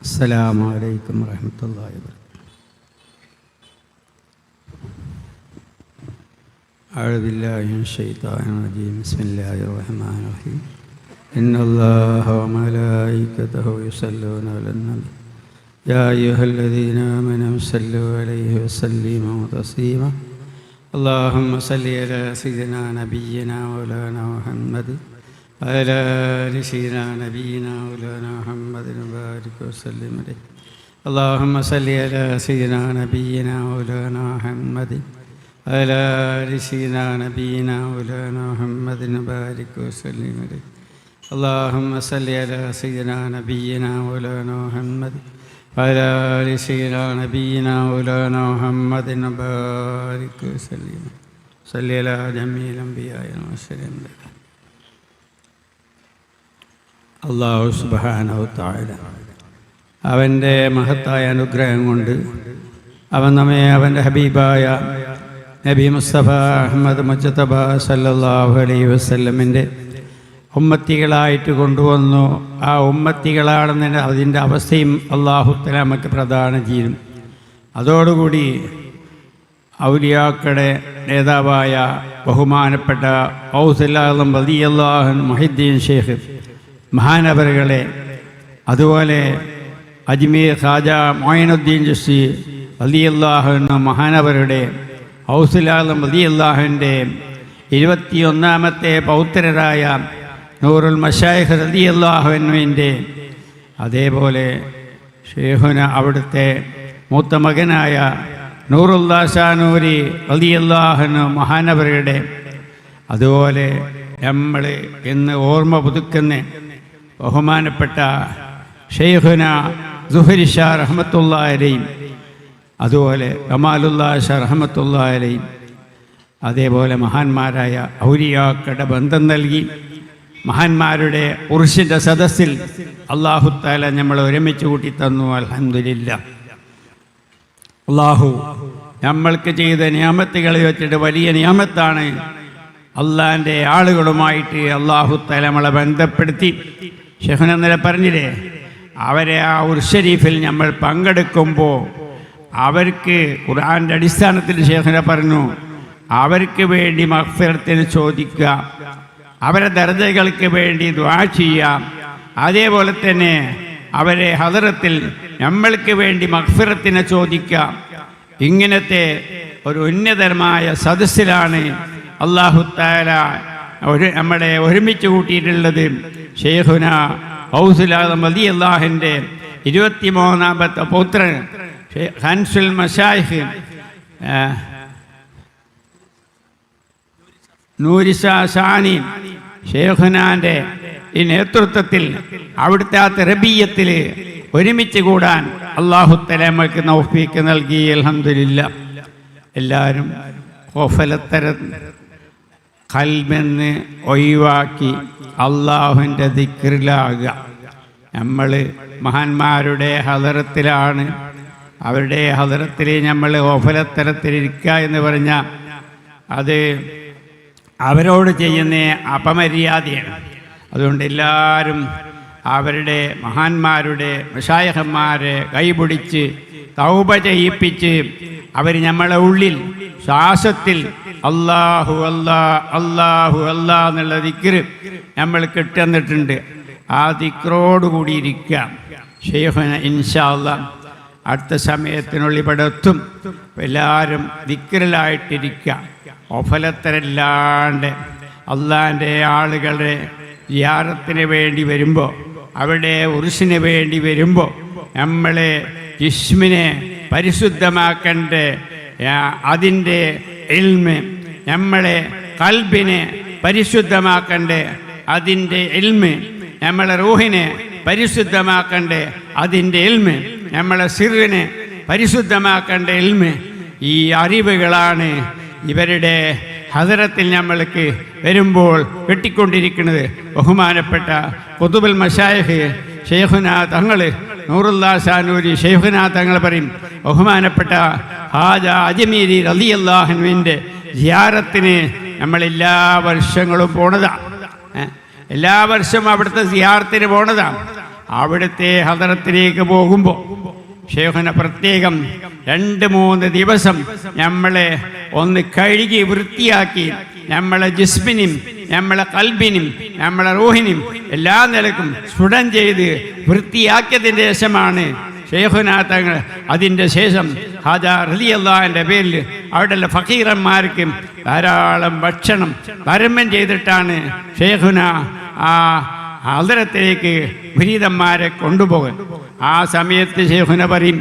السلام عليكم ورحمة الله وبركاته. أعوذ بالله من الشيطان الرجيم. بسم الله الرحمن الرحيم. إن الله وملائكته يصلون على النبي يا أيها الذين آمنوا صلوا عليه وسلموا تسليما. اللهم صل على سيدنا نبينا مولانا محمد وعلى آل سيدنا نبينا مولانا محمد وبارك وسلم عليه. اللهم صل على سيدنا نبينا مولانا محمد وعلى آل سيدنا نبينا مولانا محمد وبارك وسلم عليه. اللهم صل على سيدنا نبينا مولانا محمد وعلى آل سيدنا نبينا مولانا محمد وبارك وسلم. صل على جميع الأنبياء والمرسلين. അല്ലാഹു സുബ്ഹാനഹു തആല അവൻ്റെ മഹത്തായ അനുഗ്രഹം കൊണ്ട് അവൻ നമ്മെ അവൻ്റെ ഹബീബായ നബി മുസ്തഫ അഹ്മദ് മുജ്തബ സല്ലല്ലാഹു അലൈഹി വസല്ലമിൻ്റെ ഉമ്മത്തികളായിട്ട് കൊണ്ടുവന്നു. ആ ഉമ്മത്തികളാണെന്ന് അതിൻ്റെ അവസ്ഥയും അല്ലാഹു തആല നമുക്ക് പ്രദാനം ചെയ്യും. അതോടുകൂടി ഔലിയാക്കളുടെ നേതാവായ ബഹുമാനപ്പെട്ട ഔസുൽ ആലം റളിയല്ലാഹു അൻഹു മുഹിദ്ദീൻ ശൈഖ് മഹാനവറുകളെ, അതുപോലെ അജ്മീർ ഖാജ മൊയ്നുദ്ദീൻ ചിശ്തി റളിയല്ലാഹു അൻഹു മഹാനവരുടെ ഔസുൽ ആലം റളിയല്ലാഹുവിൻ്റെ 21ാമത്തെ പൗത്രരായ നൂറുൽ മശായിഖ് റളിയല്ലാഹു അൻഹുവിൻ്റെ, അതേപോലെ ഷെയ്ഖുന അവിടുത്തെ മൂത്ത മകനായ നൂറുല്ലാ ഷാനൂരി റളിയല്ലാഹു അൻഹു മഹാനവരുടെ, അതുപോലെ നമ്മൾ ഇന്ന് ഓർമ്മ പുതുക്കുന്ന ബഹുമാനപ്പെട്ട ഷെയ്ഖുന സുഹരി ഷാ റഹ്മത്തുള്ളാഹി അലൈഹി, അതുപോലെ കമാലുല്ലാ ഷാ റഹ്മത്തുള്ളാഹി അലൈഹി, അതേപോലെ മഹാന്മാരായ ഔലിയാക്കളുടെ ബന്ധം നൽകി മഹാന്മാരുടെ ഉർശിൻ്റെ സദസ്സിൽ അല്ലാഹു തആല നമ്മൾ ഒരുമിച്ച് കൂട്ടി തന്നു. അൽഹംദുലില്ലാഹ്. അല്ലാഹു നമ്മൾക്ക് ചെയ്ത നിയാമത്തുകളെ വെച്ചിട്ട് വലിയ നിയാമത്താണ്. അള്ളാൻ്റെ ആളുകളുമായിട്ട് അല്ലാഹു തആല നമ്മളെ ബന്ധപ്പെടുത്തി. ഷെയ്ഖുന ഇന്നലെ പറഞ്ഞില്ലേ, അവരെ ആ ഉർസ് ശരീഫിൽ നമ്മൾ പങ്കെടുക്കുമ്പോൾ അവർക്ക് ഖുർആൻ്റെ അടിസ്ഥാനത്തിൽ ഷെയ്ഖുന പറഞ്ഞു, അവർക്ക് വേണ്ടി മഗ്ഫിറത്തിന് ചോദിക്കുക, അവരെ ദർജകൾക്ക് വേണ്ടി ദുആ ചെയ്യാം. അതേപോലെ തന്നെ അവരെ ഹദറത്തിൽ നമ്മൾക്ക് വേണ്ടി മഗ്ഫിറത്തിനെ ചോദിക്കാം. ഇങ്ങനത്തെ ഒരു ഉന്നതമായ സദസ്സിലാണ് അല്ലാഹു തആല നമ്മളെ ഒരുമിച്ച് കൂട്ടിയിട്ടുള്ളത്. ഷെയ്ഖുന ഔസുൽ ആലം റളിയല്ലാഹുവിൻ്റെ 23ാമത്തെ പൗത്രൻ ഖൻസുൽ മശായിഖ് നൂരി ഷാ ഷാനി ഷെയ്ഖുനാൻ്റെ ഈ നേതൃത്വത്തിൽ അവിടുത്തെ ആ തെറബിയത്തിൽ ഒരുമിച്ച് കൂടാൻ അല്ലാഹു തആല നമുക്ക് തൗഫീഖ് നൽകി. അൽഹംദുലില്ലാഹ്. എല്ലാവരും ഖഫലത്തരം ഖൽബെന്ന് ഒഴിവാക്കി അള്ളാഹുവിൻ്റെ ദിക്റിലാകുക. നമ്മൾ മഹാന്മാരുടെ ഹദറത്തിലാണ്, അവരുടെ ഹദറത്തിൽ നമ്മൾ ഖഫലത്തരത്തിലിരിക്കുക എന്ന് പറഞ്ഞാൽ അത് അവരോട് ചെയ്യുന്ന അപമര്യാദയാണ്. അതുകൊണ്ട് എല്ലാവരും അവരുടെ മഹാന്മാരുടെ മശായിഖന്മാരെ കൈപിടിച്ച് തൗബ ചെയ്യിപ്പിച്ച് അവർ നമ്മളെ ഉള്ളിൽ ശ്വാസത്തിൽ അല്ലാഹു അല്ലാ അല്ലാഹു അല്ലാ എന്നുള്ള ദിക്റ് നമ്മൾ കിട്ടുന്നിട്ടുണ്ട്. ആ ദിക്റോടുകൂടി ഇരിക്കാം. ഷെയ്ഖുന ഇൻഷാ അല്ലാഹ് അടുത്ത സമയത്തിനുള്ളിൽ ഇവിടെ എത്തും. എല്ലാവരും ദിക്റിലായിട്ടിരിക്കാം. ഒഫലത്തരല്ലാണ്ട് അള്ളാൻ്റെ ആളുകളുടെ സിയാറത്തിന് വേണ്ടി വരുമ്പോൾ, അവിടെ ഉർസിന് വേണ്ടി വരുമ്പോൾ നമ്മളെ ജിസ്മിനെ പരിശുദ്ധമാക്കേണ്ട അതിൻ്റെ ഇൽമ്, നമ്മളെ ഖൽബിനെ പരിശുദ്ധമാക്കേണ്ട അതിൻ്റെ ഇൽമ്, നമ്മളെ റൂഹിനെ പരിശുദ്ധമാക്കേണ്ട അതിൻ്റെ ഇൽമ്, നമ്മളെ സിറിനെ പരിശുദ്ധമാക്കേണ്ട ഇൽമ്, ഈ അറിവുകളാണ് ഇവരുടെ ഹദറത്തിൽ നമ്മൾക്ക് വരുമ്പോൾ കിട്ടിക്കൊണ്ടിരിക്കുന്നത്. ബഹുമാനപ്പെട്ട ഖുതുബുൽ മശായിഖ് ഷെയ്ഖുന തങ്ങൾ നൂറുല്ലാ ഷാനൂരി ഷെയ്ഖുന തങ്ങൾ പറയും, ബഹുമാനപ്പെട്ട ഹാജ അജ്മീരി റളിയല്ലാഹു അൻഹുവിൻ്റെ സിയാറത്തിന് നമ്മൾ എല്ലാ വർഷങ്ങളും പോണതാണ്. എല്ലാ വർഷവും അവിടുത്തെ സിയാറത്തിന് പോണതാണ്. അവിടുത്തെ ഹദറത്തിലേക്ക് പോകുമ്പോൾ ഷെയ്ഖുന പ്രത്യേകം 2-3 ദിവസം നമ്മളെ ഒന്ന് കഴുകി വൃത്തിയാക്കി നമ്മളെ ജിസ്മിനും നമ്മളെ കൽബിനും നമ്മളെ റൂഹിനും എല്ലാ നിലക്കും സ്ഫുടം ചെയ്ത് വൃത്തിയാക്കിയതിന് ശേഷമാണ് ഷെയ്ഖുന തങ്ങൾ അതിൻ്റെ ശേഷം ഹാജാ റളിയല്ലാഹുവിൻ്റെ പേരിൽ അവിടെയുള്ള ഫഖീറന്മാർക്ക് ധാരാളം ഭക്ഷണം ധർമ്മം ചെയ്തിട്ടാണ് ഷെയ്ഖുന ആ ഹദറത്തിലേക്ക് മുരീദന്മാരെ കൊണ്ടുപോകാൻ. ആ സമയത്ത് ഷെയ്ഖുന പറയും,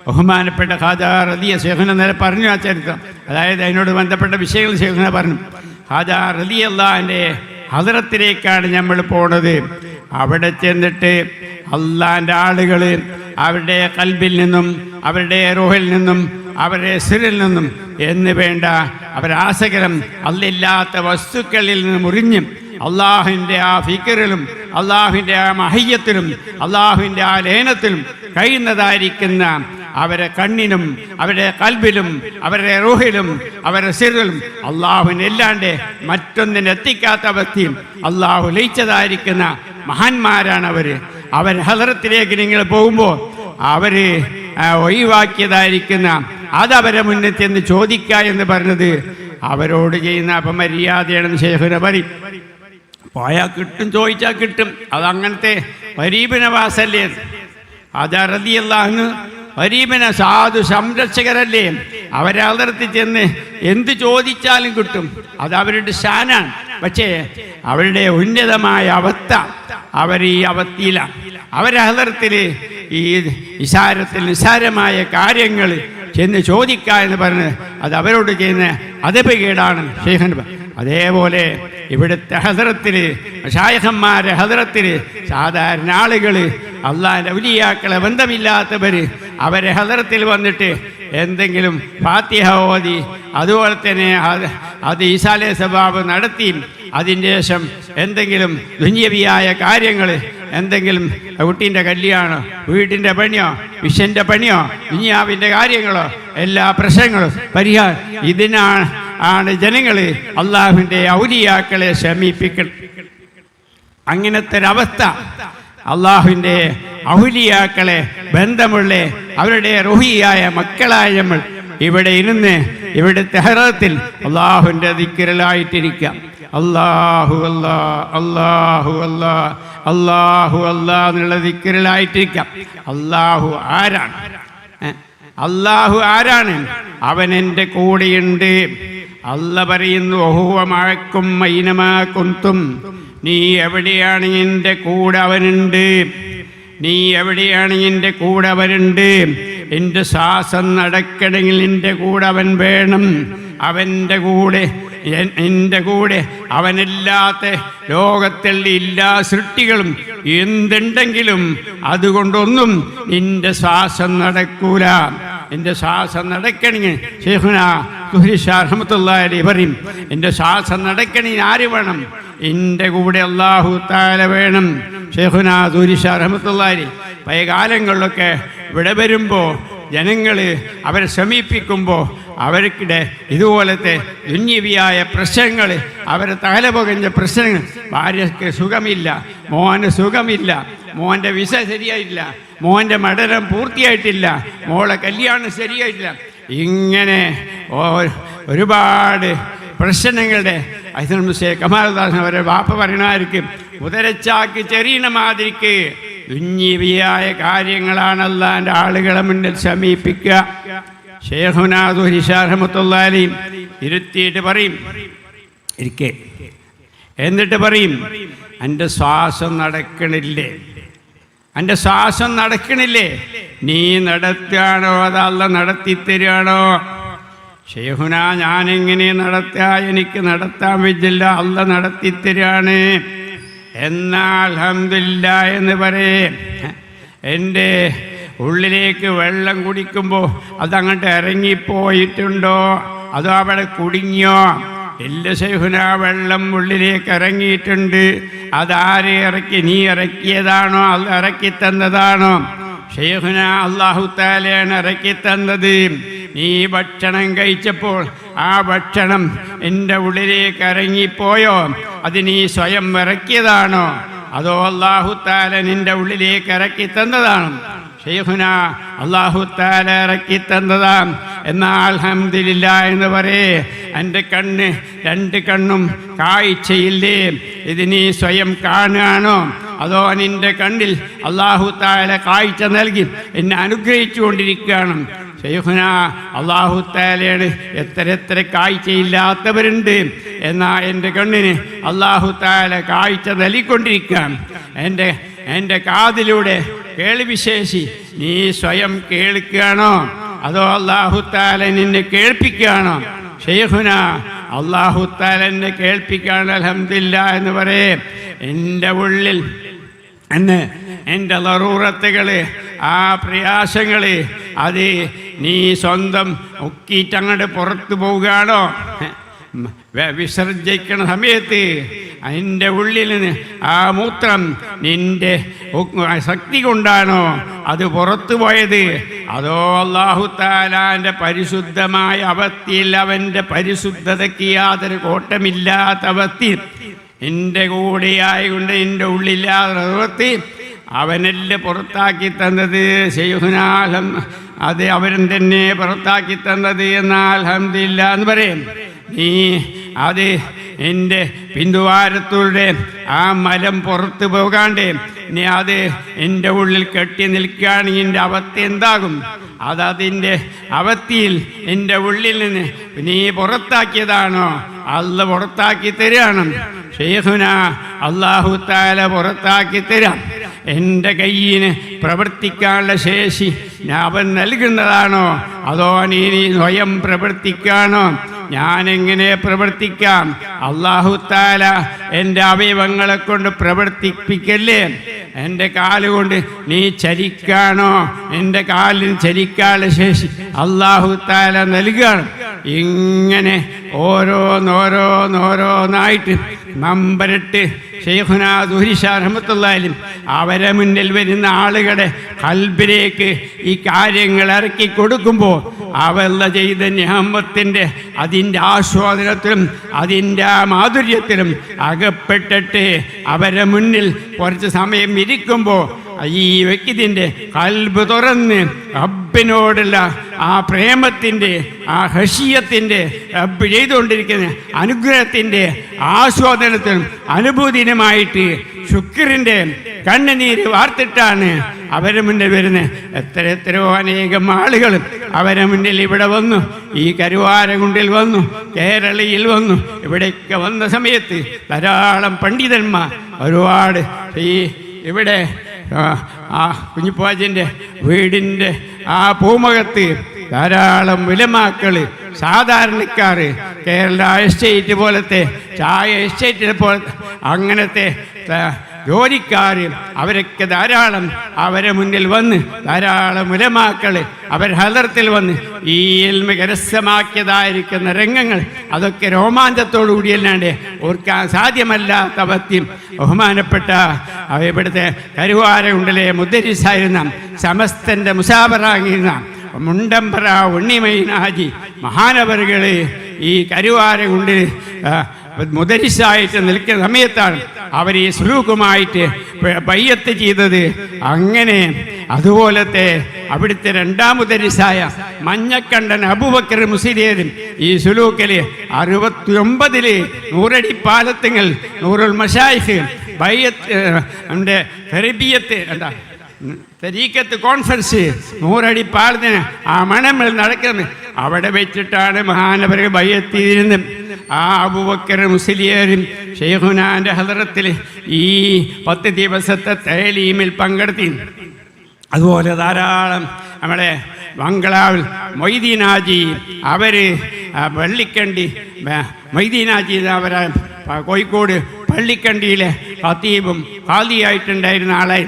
ബഹുമാനപ്പെട്ട ഹാജാ റളിയല്ലാഹു ഷെയ്ഖുന നേരെ പറഞ്ഞു ആ ചരിത്രം, അതായത് അതിനോട് ബന്ധപ്പെട്ട വിഷയങ്ങൾ ഷെയ്ഖുന പറഞ്ഞു. ഹാജാ റളിയല്ലാഹുവിൻ്റെ ഹദറത്തിലേക്കാണ് നമ്മൾ പോണത്. അവിടെ ചെന്നിട്ട് അള്ളാൻ്റെ ആളുകൾ അവരുടെ കൽബിൽ നിന്നും അവരുടെ റൂഹിൽ നിന്നും അവരുടെ സിറിൽ നിന്നും എന്ന് വേണ്ട അവരാസകരം അല്ലില്ലാത്ത വസ്തുക്കളിൽ നിന്ന് മുറിഞ്ഞും അള്ളാഹുവിൻ്റെ ആ ഫിക്റിലും അള്ളാഹുവിൻ്റെ ആ മഹയ്യത്തിലും അള്ളാഹുവിൻ്റെ ആ ലേനത്തിലും കഴിയുന്നതായിരിക്കുന്ന അവരെ കണ്ണിനും അവരുടെ കൽബിലും അവരുടെ റൂഹിലും അവരുടെ സിറിലും അള്ളാഹുവിനെല്ലാണ്ട് മറ്റൊന്നിനെത്തിക്കാത്ത അവസ്ഥയും അള്ളാഹു ലയിച്ചതായിരിക്കുന്ന മഹാന്മാരാണ് അവർ ഹദറത്തിലേക്ക് നിങ്ങൾ പോകുമ്പോൾ അവർ ഒഴിവാക്കിയതായിരിക്കുന്ന അതവരെ മുന്നിൽ ചെന്ന് ചോദിക്കുക എന്ന് പറഞ്ഞത് അവരോട് ചെയ്യുന്ന അപമര്യാദയാണെന്ന് ഷെയ്ഖുന പറയും. പോയാൽ കിട്ടും, ചോദിച്ചാൽ കിട്ടും, അതങ്ങനത്തെ പരീബനവാസല്ലേ. ഹാജാ റളിയല്ലാഹു പരീബന സാധു സംരക്ഷകരല്ലേ. അവരെ ഹദറത്തിൽ ചെന്ന് എന്ത് ചോദിച്ചാലും കിട്ടും, അത് അവരുടെ ഷാനാണ്. പക്ഷേ അവരുടെ ഉന്നതമായ അവസ്ഥ അവർ ഈ അവസ്ഥയിലാണ്. അവരെ ഹദറത്തിൽ ഈ നിസാരമായ കാര്യങ്ങൾ ചെന്ന് ചോദിക്കുക എന്ന് പറഞ്ഞ് അത് അവരോട് ചെയ്യുന്ന അതപകേടാണ് ഷെയ്ഖുന. അതേപോലെ ഇവിടുത്തെ ഹദറത്തിൽ മശായിഖന്മാരെ ഹദറത്തിൽ സാധാരണ ആളുകൾ അള്ളാഹിൻ്റെ ഔലിയാക്കളെ ബന്ധമില്ലാത്തവർ അവരെ ഹദറത്തിൽ വന്നിട്ട് എന്തെങ്കിലും ഫാത്തിഹ ഓതി അതുപോലെ തന്നെ അത് ഈസാ അലൈഹിസ്സലാം നടത്തി അതിൻ്റെ ശേഷം എന്തെങ്കിലും ദുനിയവിയായ കാര്യങ്ങൾ എന്തെങ്കിലും കുട്ടീൻ്റെ കല്യാണോ വീട്ടിൻ്റെ പണിയോ വിഷൻ്റെ പണിയോ ദുനിയാവിൻ്റെ കാര്യങ്ങളോ എല്ലാ പ്രശ്നങ്ങളും പരിഹാരം ഇതിനാണ് ജനങ്ങൾ അള്ളാഹുവിൻ്റെ ഔലിയാക്കളെ സമീപിക്കണം. അങ്ങനത്തെ ഒരവസ്ഥ അള്ളാഹുവിൻ്റെ ഔലിയാക്കളെ ബന്ധമുള്ള അവരുടെ റൂഹിയായ മക്കളായ നമ്മൾ ഇവിടെ ഇരുന്ന് ഇവിടുത്തെ ഹദറത്തിൽ അള്ളാഹുവിൻ്റെ ദിക്റിലായിട്ടിരിക്കാം. അല്ലാഹു അല്ലാ അല്ലാഹു അല്ലാ അല്ലാഹു അല്ലാ എന്നുള്ള ദിക്റിലായിട്ടിരിക്കാം. അല്ലാഹു ആരാണ്? അല്ലാഹു ആരാണ്? അവൻ എൻ്റെ കൂടെയുണ്ട്. അല്ല പറയുന്നു, വഹുവ മഅക്കും ഐനമാ കുന്തും. നീ എവിടെയാണ് എൻ്റെ കൂടെ അവനുണ്ട്. നീ എവിടെയാണ് എൻ്റെ കൂടെ അവനുണ്ട്. എൻ്റെ ശ്വാസം നടക്കണമെങ്കിൽ എൻ്റെ കൂടെ അവൻ വേണം. അവൻ്റെ കൂടെ എൻ്റെ കൂടെ അവനില്ലാത്ത ലോകത്തുള്ള എല്ലാ സൃഷ്ടികളും എന്തുണ്ടെങ്കിലും അതുകൊണ്ടൊന്നും എൻ്റെ ശ്വാസം നടക്കൂല. എൻ്റെ ശ്വാസം നടക്കണമെങ്കിൽ ഷെയ്ഖുന തുഹരി ഷാ റഹ്മത്തുള്ളാഹി അലൈഹി പറയും, എൻ്റെ ശ്വാസം നടക്കണമെങ്കിൽ ആര് വേണം? എൻ്റെ കൂടെ അല്ലാഹു തആല വേണം. ഷെയ്ഖുന തുഹരി ഷാ റഹ്മത്തുള്ളാഹി അലൈഹി പഴയ കാലങ്ങളിലൊക്കെ ഇവിടെ വരുമ്പോൾ ജനങ്ങൾ അവരെ സമീപിക്കുമ്പോൾ അവർക്കിടെ ഇതുപോലത്തെ ദുന്യവിയായ പ്രശ്നങ്ങൾ അവരെ തകലപകഞ്ഞ പ്രശ്നങ്ങൾ, ഭാര്യയ്ക്ക് സുഖമില്ല, മോന് സുഖമില്ല, മോൻ്റെ വിസ ശരിയായിട്ടില്ല, മോൻ്റെ മഠനം പൂർത്തിയായിട്ടില്ല, മോളെ കല്യാണം ശരിയായിട്ടില്ല, ഇങ്ങനെ ഒരുപാട് പ്രശ്നങ്ങളുടെ കമാൽദാസൻ അവരെ വാപ്പ പറയണമായിരിക്കും ഉദരച്ചാക്ക് ചെറിയണ മാതിരിക്ക് ദുന്യവിയായ കാര്യങ്ങളാണ് അല്ലാഹുവിൻ്റെ ആളുകളെ മുന്നിൽ സമീപിക്കുക. ഷെയ്ഖുന തുഹരി ഷാ റഹ്മത്തുള്ളാഹി അലൈഹി ഇരുത്തിയിട്ട് പറയും, ഇരിക്കേ, എന്നിട്ട് പറയും, എൻ്റെ ശ്വാസം നടക്കണില്ലേ? എൻ്റെ ശ്വാസം നടക്കണില്ലേ? നീ നടത്തുകയാണോ അത് അല്ലാഹ് നടത്തിത്തരികയാണോ? ഷെയ്ഖുന ഞാനെങ്ങനെ നടത്തുക? എനിക്ക് നടത്താൻ പറ്റില്ല, അല്ലാഹ് നടത്തിത്തരാണ്. എന്നാൽ അൽഹംദുലില്ലാഹ് എന്ന് പറയേ. എൻ്റെ ഉള്ളിലേക്ക് വെള്ളം കുടിക്കുമ്പോൾ അതങ്ങോട്ട് ഇറങ്ങിപ്പോയിട്ടുണ്ടോ അതോ അവിടെ കുടുങ്ങിയോ? ഇല്ല ഷെയ്ഖുന, വെള്ളം ഉള്ളിലേക്ക് ഇറങ്ങിയിട്ടുണ്ട്. അതാരെ ഇറക്കി? നീ ഇറക്കിയതാണോ അത് ഇറക്കി തന്നതാണോ? ഷെയ്ഖുന അല്ലാഹു തആലയാണ് ഇറക്കി തന്നത്. നീ ഭക്ഷണം കഴിച്ചപ്പോൾ ആ ഭക്ഷണം എൻ്റെ ഉള്ളിലേക്ക് ഇറങ്ങിപ്പോയോ? അത് നീ സ്വയം ഇറക്കിയതാണോ? അതോ അല്ലാഹു തആല നിന്റെ ഉള്ളിലേക്ക് ഇറക്കി തന്നതാണ്? ഷെയ്ഖുന അല്ലാഹു തആല ഇറക്കി തന്നതാണ്. എന്നാൽ അൽഹംദുലില്ലാഹ് എന്ന് പറയേ, എൻ്റെ കണ്ണ്, രണ്ട് കണ്ണും കാഴ്ചയില്ലേ? ഇത് നീ സ്വയം കാണുകയാണോ, അതോ നിന്റെ കണ്ണിൽ അല്ലാഹു തആല കാഴ്ച നൽകി എന്നെ അനുഗ്രഹിച്ചു കൊണ്ടിരിക്കുകയാണ്? ഷെയ്ഖുന അല്ലാഹു തആലയാണ്. എത്ര കാഴ്ചയില്ലാത്തവരുണ്ട്, എന്നാൽ എൻ്റെ കണ്ണിന് അല്ലാഹു തആല കാഴ്ച നൽകിക്കൊണ്ടിരിക്കുകയാണ്. എൻ്റെ കാതിലൂടെ കേൾവിശേഷി നീ സ്വയം കേൾക്കുകയാണോ, അതോ അല്ലാഹു തആല നിന്നെ കേൾപ്പിക്കുകയാണോ? ഷെയ്ഖുന അല്ലാഹു തആല എന്നെ കേൾപ്പിക്കുകയാണ്. അൽഹംദുലില്ലാഹ് എന്ന് പറയേ, എൻ്റെ ഉള്ളിൽ എൻ്റെ ലറൂറത്തുകൾ, ആ പ്രയാസങ്ങൾ, അത് നീ സ്വന്തം ഒക്കിയിട്ടങ്ങോട്ട് പുറത്തു പോവുകയാണോ? വിസർജിക്കുന്ന സമയത്ത് അതിൻ്റെ ഉള്ളിൽ നിന്ന് ആ മൂത്രം നിൻ്റെ ശക്തി കൊണ്ടാണോ അത് പുറത്തു പോയത്, അതോ അല്ലാഹു തആലാന്റെ പരിശുദ്ധമായ അവസ്ഥയിൽ, അവൻ്റെ പരിശുദ്ധതയ്ക്ക് യാതൊരു കോട്ടമില്ലാത്ത അവസ്ഥയിൽ എൻ്റെ കൂടെയായതുകൊണ്ട് എൻ്റെ ഉള്ളില്ലാതെ അവനല്ലേ പുറത്താക്കി തന്നത്? ശൈഖുനാലം അത് അവൻ തന്നെ പുറത്താക്കി തന്നത്. എന്നാൽ അൽഹംദുലില്ലാഹ് എന്ന് പറയും. നീ അത് എൻ്റെ പിന്തുവാരത്തൂടെ ആ മലം പുറത്തു പോകാണ്ട് നീ അത് എൻ്റെ ഉള്ളിൽ കെട്ടി നിൽക്കുകയാണെങ്കിൽ എൻ്റെ അവസ്ഥ എന്താകും? അതതിൻ്റെ അവസ്ഥയിൽ എൻ്റെ ഉള്ളിൽ നിന്ന് നീ പുറത്താക്കിയതാണോ? അല്ല പുറത്താക്കി തരാണ്. ഷെയ്ഖുന അല്ലാഹു തആല പുറത്താക്കി തരാം. എൻ്റെ കയ്യിന് പ്രവർത്തിക്കാനുള്ള ശേഷി അവൻ നൽകുന്നതാണോ, അതോ നീ സ്വയം പ്രവർത്തിക്കാണോ? ഞാനെങ്ങനെ പ്രവർത്തിക്കാം? അല്ലാഹു തആല എൻ്റെ അവയവങ്ങളെ കൊണ്ട് പ്രവർത്തിപ്പിക്കല്ലേ. എൻ്റെ കാലുകൊണ്ട് നീ ചലിക്കാണോ? എൻ്റെ കാലിന് ചലിക്കാനുള്ള ശേഷി അല്ലാഹു തആല നൽകുകയാണ്. ഇങ്ങനെ ഓരോന്നോരോന്നായിട്ട് നമ്പരിട്ട് ശൈഖുന ദുഹരി ഷാഹ് റഹ്മത്തുള്ളാഹി അലൈഹി അവരെ മുന്നിൽ വരുന്ന ആളുകളുടെ ഖൽബിലേക്ക് ഈ കാര്യങ്ങൾ ഇറക്കി കൊടുക്കുമ്പോൾ അവല്ല ചെയ്ത നിഅമത്തിൻ്റെ അതിൻ്റെ ആസ്വാദനത്തിലും അതിൻ്റെ ആ മാധുര്യത്തിലും അകപ്പെട്ടിട്ട് അവരെ മുന്നിൽ കുറച്ച് സമയം ഇരിക്കുമ്പോൾ ഈ വ്യക്തിൻ്റെ ഖൽബ് തുറന്ന് റബ്ബിനോടുള്ള ആ പ്രേമത്തിൻ്റെ, ആ ഹഷിയത്തിൻ്റെ, റബ്ബ് ചെയ്തുകൊണ്ടിരിക്കുന്ന അനുഗ്രഹത്തിൻ്റെ ആസ്വാദനത്തിനും അനുഭൂതിനുമായിട്ട് ശുക്രിൻ്റെ കണ്ണുനീര് വാർത്തിട്ടാണ് അവരെ മുന്നിൽ വരുന്നത്. എത്രയോ അനേകം ആളുകൾ അവരെ മുന്നിൽ ഇവിടെ വന്നു, ഈ കരുവാരകുണ്ടിൽ വന്നു, കേരളയിൽ വന്നു. ഇവിടെയൊക്കെ വന്ന സമയത്ത് ധാരാളം പണ്ഡിതന്മാർ ഒരുപാട് ഇവിടെ ആ കുഞ്ഞിപ്പാജിൻ്റെ വീടിൻ്റെ ആ പൂമുഖത്ത് ധാരാളം ഉലമാക്കൾ, സാധാരണക്കാർ, കേരള എസ്റ്റേറ്റ് പോലത്തെ, ചായ എസ്റ്റേറ്റ് പോലത്തെ അങ്ങനത്തെ ജോലിക്കാർ, അവരൊക്കെ ധാരാളം അവരെ മുന്നിൽ വന്ന് ധാരാളം ഉലമാക്കൾ അവർ ഹദറത്തിൽ വന്ന് ഈ ഇൽമ കരസ്ഥമാക്കിയതായിരിക്കുന്ന രംഗങ്ങൾ അതൊക്കെ രോമാഞ്ചത്തോടു കൂടിയല്ലാണ്ട് ഓർക്കാൻ സാധ്യമല്ലാത്ത അവസ്ഥയും ബഹുമാനപ്പെട്ട ഇവിടുത്തെ കരുവാരകുണ്ടിലെ മുദ്ദരിസായിരുന്ന സമസ്തൻ്റെ മുസാബറായിരുന്ന മുണ്ടമ്പറ ഉണ്ണിമൈനാജി മഹാനവറുകൾ ഈ കരുവാരകുണ്ടിൽ മുദരിസായിട്ട് നിൽക്കുന്ന സമയത്താണ് അവർ ഈ സുലൂക്കുമായിട്ട് ബയ്യത്ത് ചെയ്തത്. അങ്ങനെ അതുപോലത്തെ അവിടുത്തെ രണ്ടാം മുദരിസായ മഞ്ഞക്കണ്ടൻ അബൂബക്കർ മുസ്ലിയാരും ഈ സുലൂക്കിൽ 69 നൂറടി പാലത്തുങ്ങൾ നൂറുൽ മശായിഖ് ബയ്യത്ത് തെർബിയത്ത് എന്താ തരീക്കത്ത് കോൺഫറൻസ് 100 അടി പാലത്തിന് ആ മണമിൽ നടക്കുന്നത് അവിടെ വെച്ചിട്ടാണ് മഹാനവർ ബയ്യത്തിരുന്ന് ആ അബൂബക്കർ മുസ്ലിയാരും ശൈഖുനാന്റെ ഹദറത്തിൽ ഈ 10 ദിവസത്തെ തഅലീമിൽ പങ്കെടുത്തി. അതുപോലെ ധാരാളം നമ്മളെ ബംഗ്ലാവിൽ മൊയ്തീനാജി അവർ പള്ളിക്കണ്ടി മൊയ്തീനാജി അവരെ കോഴിക്കോട് പള്ളിക്കണ്ടിയിലെ ഖതീബും ഖാദിയായിട്ടുണ്ടായിരുന്ന ആളായി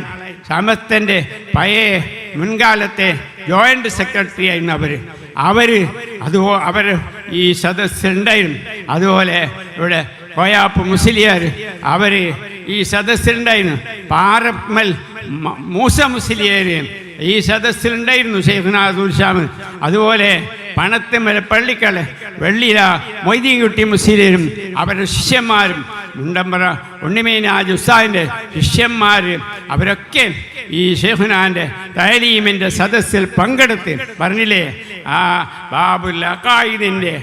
സമസ്തൻ്റെ പഴയ മുൻകാലത്തെ ജോയിൻ്റ് സെക്രട്ടറി ആയിരുന്നു അവർ ഈ സദസ്സുണ്ടായിരുന്നു. അതുപോലെ ഇവിടെ കോയാപ്പ് മുസ്ലിയാർ അവർ ഈ സദസ്സിലുണ്ടായിരുന്നു. പാറമ്മൽ മൂസ മുസ്ലിയാർ ഈ സദസ്സിലുണ്ടായിരുന്നു. ശൈഖുനാദുൽ ഷാമ് അതുപോലെ പണത്തുമല പള്ളിക്കല് വെള്ളില മൊയ്തീൻകുട്ടി മുസ്ലിയാരും അവരുടെ ശിഷ്യന്മാരും മുണ്ടമ്പറ ഉണ്ണിമേനാജ് ഉസ്താദിൻ്റെ ശിഷ്യന്മാർ അവരൊക്കെ ഈ ഷെയ്ഖുനാൻ്റെ തഅലീമിൻ്റെ സദസ്സിൽ പങ്കെടുത്ത് പറഞ്ഞില്ലേ, ആ ബാബുൽ അഖായിദിൻ്റെ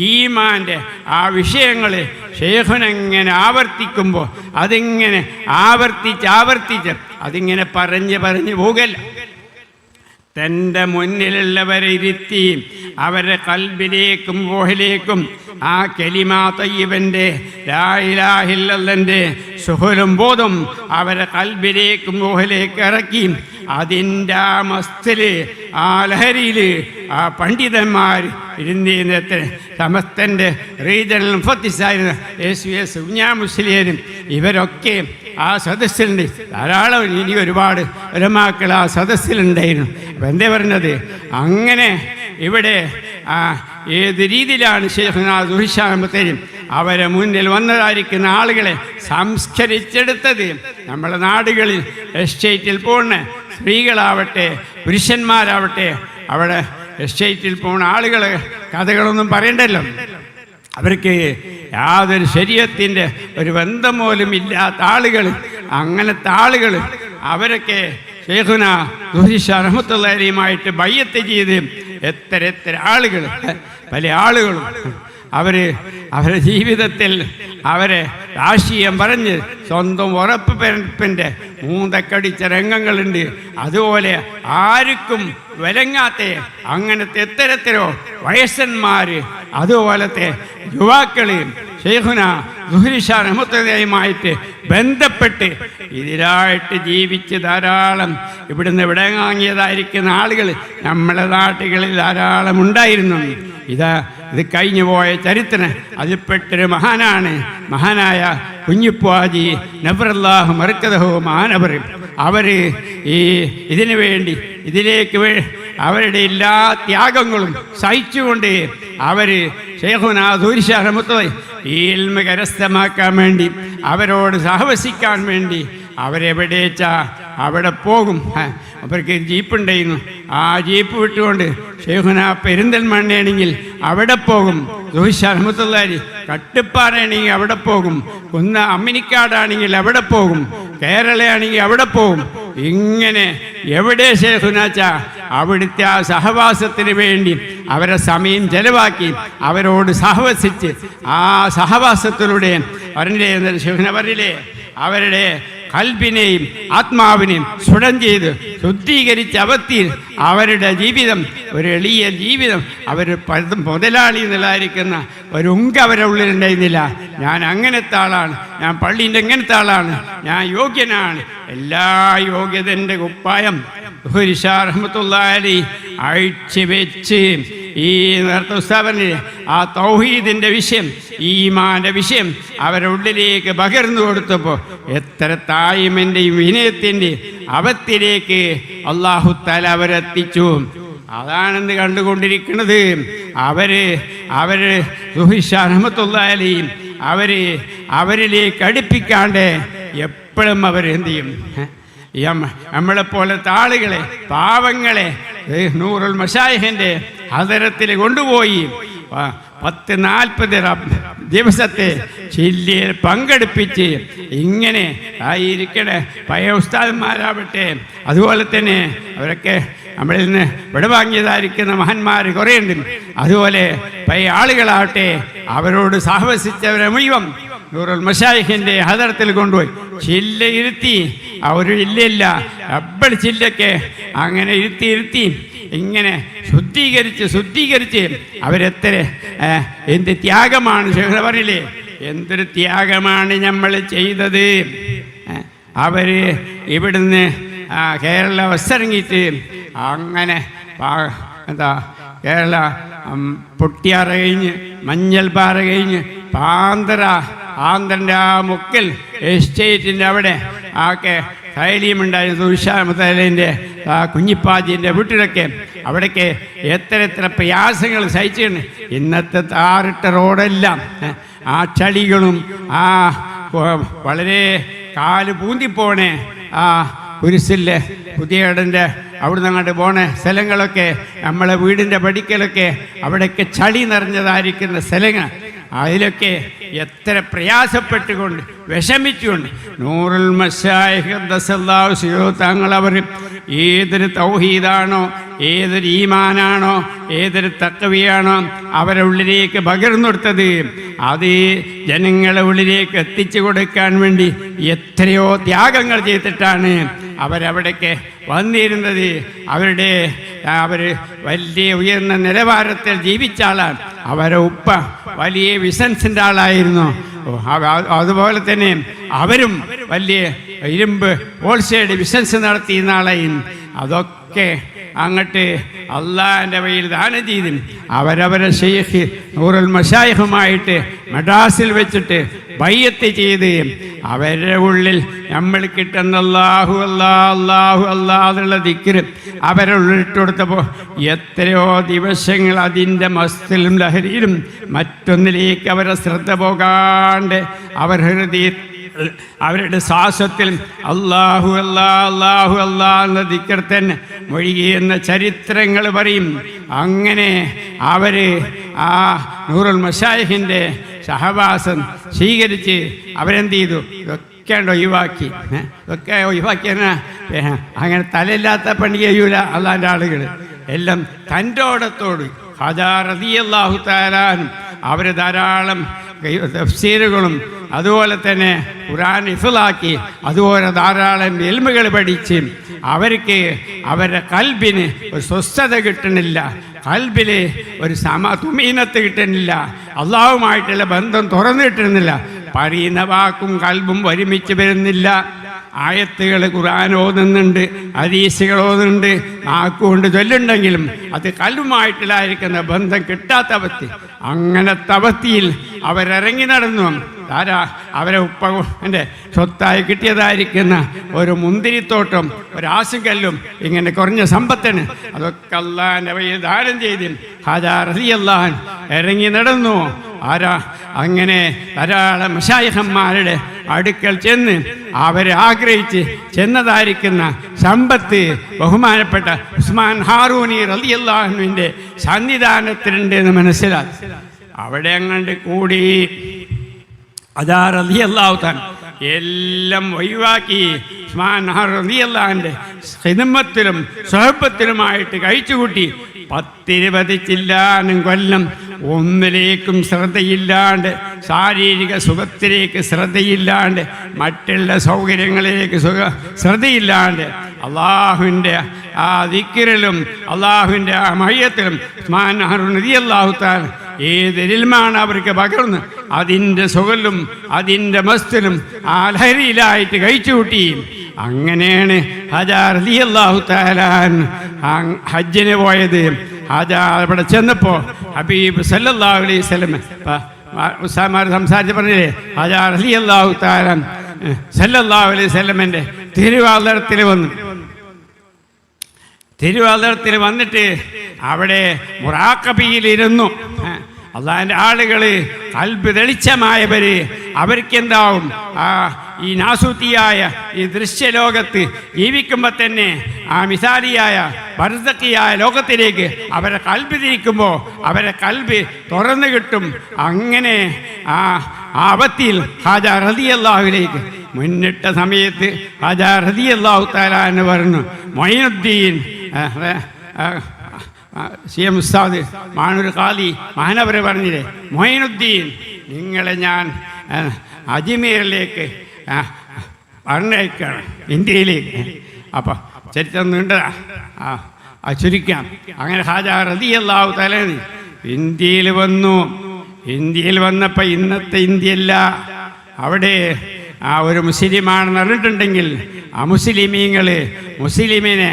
ഈമാൻ്റെ ആ വിഷയങ്ങൾ ഷെയ്ഖുനെങ്ങനെ ആവർത്തിക്കുമ്പോൾ അതിങ്ങനെ ആവർത്തിച്ച് അതിങ്ങനെ പറഞ്ഞ് പോകല്ല. തൻ്റെ മുന്നിലുള്ളവരെ ഇരുത്തി അവരുടെ കൽബിലേക്കും റൂഹിലേക്കും ആ കലിമാ തയ്യിബൻ്റെ ലാ ഇലാഹ ഇല്ലല്ലാഹ്ന്റെ സുഹലും ബോധം അവരുടെ കൽബിലേക്കും റൂഹിലേക്ക് ഇറക്കി അതിൻ്റെ ആ മസ്തിൽ ആ ലഹരിയിൽ ആ പണ്ഡിതന്മാർ ഇരുന്നേന്നത്തെ സമസ്തൻ്റെ റീജണൽ മുഫത്തിസായിരുന്ന SVS ഉഞ്ഞാ മുസ്ലിയാരും ഇവരൊക്കെ ആ സദസ്സിലുണ്ട്. ധാരാളം ഇനി ഒരുപാട് ഉലമാക്കൾ ആ സദസ്സിലുണ്ടായിരുന്നു. അപ്പം എന്തേ പറഞ്ഞത്, അങ്ങനെ ഇവിടെ ഏത് രീതിയിലാണ് ശൈഖുനാ ദുഹിശാമത്തേനും അവരെ മുന്നിൽ വന്നതായിരിക്കുന്ന ആളുകളെ സംസ്കരിച്ചെടുത്തത്. നമ്മളെ നാടുകളിൽ എസ്റ്റേറ്റിൽ പോകുന്ന സ്ത്രീകളാവട്ടെ പുരുഷന്മാരാവട്ടെ അവിടെ എസ്റ്റേറ്റിൽ പോകുന്ന ആളുകൾ കഥകളൊന്നും പറയണ്ടല്ലോ. അവർക്ക് യാതൊരു ശരീരത്തിൻ്റെ ഒരു ബന്ധം പോലും ഇല്ലാത്ത ആളുകൾ, അങ്ങനത്തെ ആളുകൾ അവരൊക്കെ ശൈഖുനാ ദുഹിശാ റഹ്മത്തുള്ളാഹി അലൈഹിയുമായിട്ട് ബയ്യത്ത് ചെയ്ത് എത്ര ആളുകൾ, പല ആളുകളും അവരുടെ ജീവിതത്തിൽ അവരെ രാഷ്ട്രീയം പറഞ്ഞ് സ്വന്തം ഉറപ്പ് പെരപ്പിൻ്റെ മൂന്തക്കടിച്ച രംഗങ്ങളുണ്ട്. അതുപോലെ ആർക്കും വിലങ്ങാത്ത അങ്ങനത്തെ എത്തരത്തിലോ വയസ്സന്മാർ അതുപോലത്തെ യുവാക്കൾ ശൈഖുനാ ദുഹിശാ റഹ്മത്തുള്ളാഹിയുമായിട്ട് ബന്ധപ്പെട്ട് ഇതിലായിട്ട് ജീവിച്ച് ധാരാളം ഇവിടുന്ന് വിടങ്ങാങ്ങിയതായിരിക്കുന്ന ആളുകൾ നമ്മളെ നാട്ടുകളിൽ ധാരാളം ഉണ്ടായിരുന്നു. ഇത് കഴിഞ്ഞു പോയ ചരിത്രം അതിൽപ്പെട്ടൊരു മഹാനായ കുഞ്ഞിപ്പാജി നബറല്ലാഹു മർക്കദഹു മഹാനവർ. അവർ ഇതിനു വേണ്ടി അവരുടെ എല്ലാ ത്യാഗങ്ങളും സഹിച്ചുകൊണ്ട് അവർ ശൈഖുനാ ദുഹിശാ റഹ്മത്തുള്ളാഹി ഈ ഇൽമ കരസ്ഥമാക്കാൻ വേണ്ടി അവരോട് സഹവസിക്കാൻ വേണ്ടി അവരെവിടേച്ചാ അവിടെ പോകും. അവർക്ക് ജീപ്പുണ്ടായിരുന്നു. ആ ജീപ്പ് വിട്ടുകൊണ്ട് ശൈഖുനാ പെരിന്തൽമണ്ണയാണെങ്കിൽ അവിടെ പോകും, ദുഹിശാ റഹ്മത്തുള്ളാഹി കട്ടിപ്പാറയാണെങ്കിൽ അവിടെ പോകും, കുന്ന അമ്മിനിക്കാടാണെങ്കിൽ അവിടെ പോകും, കേരളയാണെങ്കിൽ അവിടെ പോകും. ഇങ്ങനെ എവിടെ ശൈഖുനാച്ചാ അവിടുത്തെ ആ സഹവാസത്തിന് വേണ്ടി അവരെ സമയം ചെലവാക്കി അവരോട് സഹവസിച്ച് ആ സഹവാസത്തിലൂടെ പറഞ്ഞില്ലേ അവരുടെ കൽബിനെയും ആത്മാവിനെയും സുടം ചെയ്ത് ശുദ്ധീകരിച്ച് അവത്തിൽ അവരുടെ ജീവിതം ഒരു എളിയ ജീവിതം അവർ മുതലാളി എന്നുള്ളതായിരിക്കുന്ന ഒരു അവരുടെ ഉള്ളിലുണ്ടായിരുന്നില്ല. ഞാൻ അങ്ങനത്തെ ആളാണ്, ഞാൻ പള്ളീൻ്റെ എങ്ങനത്തെ ആളാണ്, ഞാൻ യോഗ്യനാണ്. എല്ലാ യോഗ്യതൻ്റെ കുപ്പായം ദുഹിശാ റഹ്മത്തുള്ളാഹി അലൈഹി അഴിച്ച് വെച്ച് ഈ നേരത്തെ ഉസ്താദ് ആ തൗഹീദിൻ്റെ വിഷയം, ഈമാൻ്റെ വിഷയം അവരുടെ ഉള്ളിലേക്ക് പകർന്നു കൊടുത്തപ്പോൾ എത്ര തായ്മൻ്റെയും വിനയത്തിൻ്റെയും അവത്തിലേക്ക് അല്ലാഹു തആല അവരെത്തിച്ചു. അതാണെന്ന് കണ്ടുകൊണ്ടിരിക്കുന്നത്. അവർ ദുഹിശാ റഹ്മത്തുള്ളാഹി അലൈഹി അവരിലേക്ക് അടുപ്പിക്കാണ്ട് എപ്പോഴും അവരെന്ത് ചെയ്യും, നമ്മളെപ്പോലത്തെ ആളുകളെ പാവങ്ങളെ നൂറുൽ മശായിഖിൻ്റെ ഹദറത്തിൽ കൊണ്ടുപോയി 10-40 ദിവസത്തെ ചില്ലയിൽ പങ്കെടുപ്പിച്ച് ഇങ്ങനെ ആയിരിക്കണ പഴയ ഉസ്താദന്മാരാവട്ടെ അതുപോലെ തന്നെ അവരൊക്കെ നമ്മളിൽ നിന്ന് വിടവാങ്ങിയതായിരിക്കുന്ന മഹാന്മാർ കുറേയുണ്ട്. അതുപോലെ പഴയ ആളുകളാവട്ടെ അവരോട് സാഹസിച്ചവരെ മുഴുവൻ നൂറുൽ മശായിഖിൻ്റെ ഹദറത്തിൽ കൊണ്ടുപോയി ചില്ല ഇരുത്തി. ഒരു ഇല്ല റബ്ബർ ചില്ലൊക്കെ അങ്ങനെ ഇരുത്തി ഇങ്ങനെ ശുദ്ധീകരിച്ച് അവരെത്ര എന്ത് ത്യാഗമാണ് ശേഖര പറഞ്ഞില്ലേ, എന്തൊരു ത്യാഗമാണ് നമ്മൾ ചെയ്തത്. ഇവിടുന്ന് കേരള വസ്ത്രങ്ങിയിട്ട് അങ്ങനെ കേരള പൊട്ടിയാറ കഴിഞ്ഞ് മഞ്ഞൾപ്പാറ കഴിഞ്ഞ് ആന്ധ്രൻ്റെ ആ മുക്കൽ എസ്റ്റേറ്റിൻ്റെ അവിടെ ആക്കെ തൈലീമുണ്ടായിരുന്നു. ദുഹിശാമത്തലിൻ്റെ ആ കുഞ്ഞിപ്പാജിൻ്റെ വീട്ടിലൊക്കെ അവിടേക്ക് എത്ര പ്രയാസങ്ങൾ സഹിച്ചിട്ടുണ്ട്. ഇന്നത്തെ താറിട്ട റോഡെല്ലാം ആ ചളികളും ആ വളരെ കാല് പൂന്തിപ്പോണേ ആ കുരിശിലെ പുതിയ ഇടൻ്റെ അവിടുന്ന് അങ്ങോട്ട് പോണ സ്ഥലങ്ങളൊക്കെ നമ്മളെ വീടിൻ്റെ പടിക്കലൊക്കെ അവിടെയൊക്കെ ചളി നിറഞ്ഞതായിരിക്കുന്ന സ്ഥലങ്ങൾ. അതിലൊക്കെ എത്ര പ്രയാസപ്പെട്ടുകൊണ്ട് വിഷമിച്ചുകൊണ്ട് നൂറുൽ മശായിഖ് ഖദ്ദസല്ലാഹു സിറഹു തങ്ങൾ അവർ ഏതൊരു തൗഹീദാണോ, ഏതൊരു ഈമാനാണോ, ഏതൊരു തഖ്വയാണോ അവരുടെ ഉള്ളിലേക്ക് പകർന്നെടുത്തത്, അത് ജനങ്ങളുടെ ഉള്ളിലേക്ക് എത്തിച്ചു കൊടുക്കാൻ വേണ്ടി എത്രയോ ത്യാഗങ്ങൾ ചെയ്തിട്ടാണ് അവരവിടേക്ക് വന്നിരുന്നത്. അവർ വലിയ ഉയർന്ന നിലവാരത്തിൽ ജീവിച്ച ആളാണ്. അവരെ ഉപ്പ വലിയ ബിസിനസിൻ്റെ ആളായിരുന്നു. അതുപോലെ തന്നെ അവരും വലിയ ഇരുമ്പ് ഹോൾസെയിൽ ബിസിനസ് നടത്തിയിരുന്ന ആളായിരുന്നു. അതൊക്കെ അങ്ങോട്ട് അള്ളാഹിൻ്റെ വഴിയിൽ ദാനം ചെയ്ത് അവരവരെ ഷെയ്ഖ് നൂറുൽ മശായിഖുമായിട്ട് മദ്രാസിൽ വെച്ചിട്ട് ബയ്യത്ത് ചെയ്ത് അവരുടെ ഉള്ളിൽ നമ്മൾ കിട്ടുന്ന അല്ലാഹു അല്ലാഹ് അല്ലാഹു അല്ലാഹ് എന്നുള്ള ദിക്റ് അവരുടെ ഉള്ളിലിട്ട് കൊടുത്തപ്പോൾ എത്രയോ ദിവസങ്ങൾ അതിൻ്റെ മസ്തിലും ലഹരിയിലും മറ്റൊന്നിലേക്ക് അവരെ ശ്രദ്ധ പോകാണ്ട് അവർ അവരുടെ ശ്വാസത്തിൽ അല്ലാഹു അല്ലാഹ് അല്ലാഹു അല്ലാഹ് എന്ന ദിക്ർ തന്നെ മൊഴിയെന്ന ചരിത്രങ്ങൾ പറയും. അങ്ങനെ അവർ ആ നൂറുൽ മശായിഖിൻ്റെ സഹവാസം സ്വീകരിച്ച് അവരെന്ത് ചെയ്തു? ഇതൊക്കെ ഒഴിവാക്കി. ഇതൊക്കെ ഒഴിവാക്കിയാൽ അങ്ങനെ തലയില്ലാത്ത പണി ചെയ്യൂല അള്ളാൻ്റെ ആളുകൾ. എല്ലാം തൻ്റോടത്തോട് ഖാജാ റളിയല്ലാഹു തആല അവർ ധാരാളം തഫ്സീറുകളും അതുപോലെ തന്നെ ഖുർആൻ ഹിഫ്ളാക്കി അതുപോലെ ധാരാളം ഇൽമുകൾ പഠിച്ച് അവർക്ക് അവരുടെ കൽബിന് ഒരു സ്വസ്ഥത കിട്ടണില്ല, കൽബിൽ ഒരു തുമീനത്ത് കിട്ടുന്നില്ല, അള്ളാഹുമായിട്ടുള്ള ബന്ധം തുറന്നു കിട്ടുന്നില്ല, പറയുന്ന വാക്കും കൽബും ഒരുമിച്ച് വരുന്നില്ല. ആയത്തുകൾ ഖുർആൻ ഓതുന്നുണ്ട്, ഹദീസുകൾ ഓതുന്നുണ്ട്, നാക്കുകൊണ്ട് ചൊല്ലുണ്ടെങ്കിലും അത് കൽബുമായിട്ടുള്ളായിരിക്കുന്ന ബന്ധം കിട്ടാത്ത അവസ്ഥ. അങ്ങനത്തെ അവസ്ഥയിൽ അവരിറങ്ങി നടന്നു. അവരെ ഉപ്പൻ്റെ സ്വത്തായി കിട്ടിയതായിരിക്കുന്ന ഒരു മുന്തിരിത്തോട്ടം, ഒരു ആസുകല്ലും ഇങ്ങനെ കുറഞ്ഞ സമ്പത്തിന് അതൊക്കെ അള്ളാഹിൻ്റെ വഴിയിൽ ദാനം ചെയ്ത് ഖാജാ റളിയല്ലാഹു അൻഹു ഇറങ്ങി നടന്നു. അങ്ങനെ ധാരാളം മശായിഖന്മാരുടെ അടുക്കൽ ചെന്ന് അവരെ ആഗ്രഹിച്ച് ചെന്നതായിരിക്കുന്ന സമ്പത്ത് ബഹുമാനപ്പെട്ട ഉസ്മാൻ ഹാറൂനി റളിയല്ലാഹു അൻഹുവിൻ്റെ സന്നിധാനത്തിലുണ്ട് എന്ന് മനസ്സിലാക്കി. അവിടെ അങ്ങോട്ട് കൂടി അതാ റളിയല്ലാഹു തആല എല്ലാം ഒഴിവാക്കി ഉസ്മാൻ റളിയല്ലാഹുവിൻ്റെ ഖിദ്മത്തിലും സ്വഹബത്തിലുമായിട്ട് കഴിച്ചുകൂട്ടി 10-20 ചില്ലാനും കൊല്ലം ഒന്നിലേക്കും ശ്രദ്ധയില്ലാണ്ട്, ശാരീരിക സുഖത്തിലേക്ക് ശ്രദ്ധയില്ലാണ്ട്, മറ്റുള്ള സൗകര്യങ്ങളിലേക്ക് ശ്രദ്ധയില്ലാണ്ട് അള്ളാഹുവിൻ്റെ ആ ദിക്റിലും അള്ളാഹുവിൻ്റെ ആ മഹ്യത്തിലും ഉസ്മാൻ റളിയല്ലാഹു തആല ഏതിൽമാണ് അവർക്ക് പകർന്ന് അതിൻ്റെ സുഖലും അതിൻ്റെ മസ്തിലും ആ ലഹരിയിലായിട്ട് കഴിച്ചു കൂട്ടി. അങ്ങനെയാണ് ഖാജാ റളിയല്ലാഹു തആല ഹജ്ജിന് പോയത്. ഖാജാ അവിടെ ചെന്നപ്പോൾ ഹബീബ് സല്ലല്ലാഹു അലൈഹി വസല്ലം ഉസ്താദ്മാർ സംസാരിച്ച് പറഞ്ഞില്ലേ, ഖാജാ റളിയല്ലാഹു തആല സല്ലല്ലാഹു അലൈഹി വസല്ലമിൻ്റെ തിരുവാതിരത്തിൽ വന്നിട്ട് അവിടെ മുറാഖബയിലിരുന്നു. അള്ളാഹിൻ്റെ ആളുകൾ കൽബ് തെളിച്ചമായവർ അവർക്കെന്താവും ഈ നാസൂത്തിയായ ഈ ദൃശ്യലോകത്ത് ജീവിക്കുമ്പോൾ തന്നെ ആ മിസാലിയായ ബർസഖിയായ ലോകത്തിലേക്ക് അവരെ കൽബ് തിരിക്കുമ്പോൾ അവരെ കൽബ് തുറന്നു കിട്ടും. അങ്ങനെ ആ അവത്തിൽ ഖാജാ റളിയല്ലാഹുവിലേക്ക് മുന്നിട്ട സമയത്ത് ഖാജാ റളിയല്ലാഹു തആല എന്ന് പറഞ്ഞു, മൊയ്നുദ്ദീൻ സി എം ഉസ്താദ് മാണൂർ ഖാദി മഹാനവരെ പറഞ്ഞില്ലേ, മൊയ്നുദ്ദീൻ നിങ്ങളെ ഞാൻ അജ്മീറിലേക്ക് പറഞ്ഞയക്കണം, ഇന്ത്യയിലേക്ക്. അപ്പം ചരിത്രം നീണ്ടതാ, ചുരുക്കാം. അങ്ങനെ ഖാജാ റളിയല്ലാഹു തആല ഇന്ത്യയിൽ വന്നു. ഇന്ത്യയിൽ വന്നപ്പോൾ ഇന്നത്തെ ഇന്ത്യയല്ല, അവിടെ ഒരു മുസ്ലിമാണെന്ന് പറഞ്ഞിട്ടുണ്ടെങ്കിൽ ആ മുസ്ലിമിനെ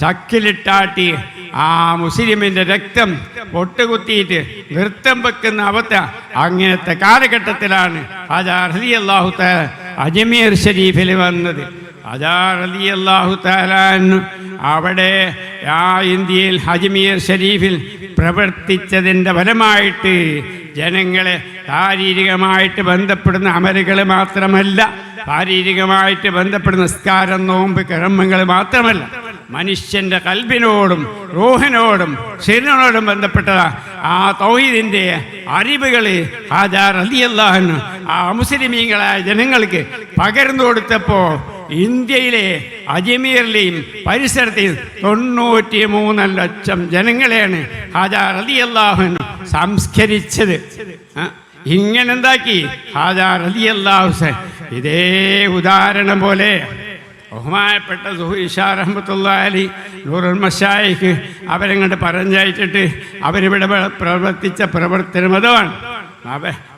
ചക്കിലിട്ടാട്ടി ആ മുസ്ലിമിൻ്റെ രക്തം പൊട്ടുകുത്തിയിട്ട് നൃത്തം വെക്കുന്ന അവസ്ഥ. അങ്ങനത്തെ കാലഘട്ടത്തിലാണ് ഖാജാ റളിയല്ലാഹു തആല അജ്മീർ ഷരീഫിൽ വന്നത്. ഖാജാ റളിയല്ലാഹു തആല അവിടെ ആ ഇന്ത്യയിൽ അജ്മീർ ഷരീഫിൽ പ്രവർത്തിച്ചതിൻ്റെ ഫലമായിട്ട് ജനങ്ങളെ ശാരീരികമായിട്ട് ബന്ധപ്പെടുന്ന അമലുകൾ മാത്രമല്ല, ശാരീരികമായിട്ട് ബന്ധപ്പെടുന്ന നിസ്കാരം, നോമ്പ്, കർമ്മങ്ങൾ മാത്രമല്ല, മനുഷ്യൻ്റെ കൽബിനോടും റൂഹിനോടും ശരീരനോടും ബന്ധപ്പെട്ടതാ ആ തൗഹീദിൻ്റെ അറിവുകൾ ഹാജാ റളിയല്ലാഹു അൻഹു ആ മുസ്ലിമീങ്ങളായ ജനങ്ങൾക്ക് പകർന്നു കൊടുത്തപ്പോൾ ഇന്ത്യയിലെ അജ്മീറിലെയും പരിസരത്തെയും 93 ലക്ഷം ജനങ്ങളെയാണ് ഹാജാ റളിയല്ലാഹു അൻഹു സംസ്കരിച്ചത്. ഇങ്ങനെന്താക്കി ഹാജാ റളിയല്ലാഹു അൻഹു. ഇതേ ഉദാഹരണം പോലെ ബഹുമാനപ്പെട്ട സുഹൈൽ ഷാ റഹ്മത്തുള്ളാഹി അലൈഹി നൂറുൽ മശായിഖ് അവരങ്ങോട്ട് പറഞ്ഞയച്ചിട്ട് അവരിവിടെ പ്രവർത്തിച്ച പ്രവർത്തനം അതാണ്.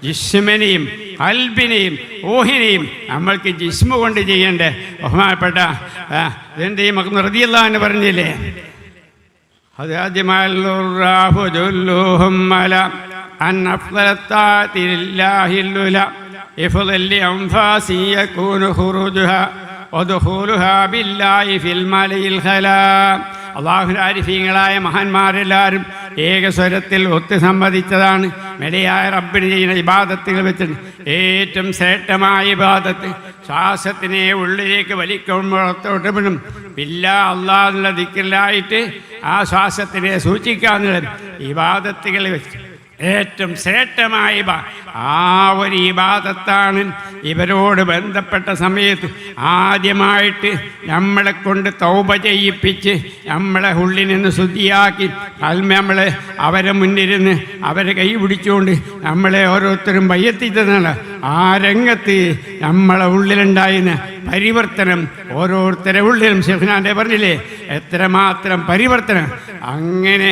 ജിസ്മിനെയും കൽബിനെയും ഊഹിനെയും നമ്മൾക്ക് ജിസ്മ കൊണ്ട് ചെയ്യേണ്ടേ. ബഹുമാനപ്പെട്ട ഇതെന്തെയും റളിയല്ലാഹു അൻഹു പറഞ്ഞില്ലേ, അത് അള്ളാഹുവിന്റെ ആരിഫീങ്ങളായ മഹാന്മാരെല്ലാവരും ഏകസ്വരത്തിൽ ഒത്തു സമ്മതിച്ചതാണ്. മെലയായ റബ്ബിന് ചെയ്യുന്ന ഇബാദത്തുകൾ വെച്ചിട്ട് ഏറ്റവും ശ്രേഷ്ഠമായ ഇബാദത്ത് ശ്വാസത്തിനെ ഉള്ളിലേക്ക് വലിക്കുമ്പോഴത്തോട്ടും ബില്ലാ അള്ളാഹ് എന്നുള്ള ദിക്റിലായിട്ട് ആ ശ്വാസത്തിനെ സൂക്ഷിക്കാവുന്ന ഇബാദത്തുകൾ വെച്ച് ഏറ്റവും ശ്രേഷ്ഠമായ ആ ഒരു ഇബാദത്താണ്. ഇവരോട് ബന്ധപ്പെട്ട സമയത്ത് ആദ്യമായിട്ട് നമ്മളെ കൊണ്ട് തൗബ ചെയ്യിപ്പിച്ച് നമ്മളെ ഉള്ളിൽ നിന്ന് ശുദ്ധിയാക്കി നമ്മൾ അവരെ മുന്നിരുന്ന് അവരെ കൈ പിടിച്ചുകൊണ്ട് നമ്മളെ ഓരോരുത്തരും ബയ്യത്തിച്ചതാണ്. ആ രംഗത്ത് നമ്മളെ ഉള്ളിലുണ്ടായിരുന്ന പരിവർത്തനം ഓരോരുത്തരെ ഉള്ളിലും ഷെഫ്നാൻ്റെ പറഞ്ഞില്ലേ എത്രമാത്രം പരിവർത്തനം. അങ്ങനെ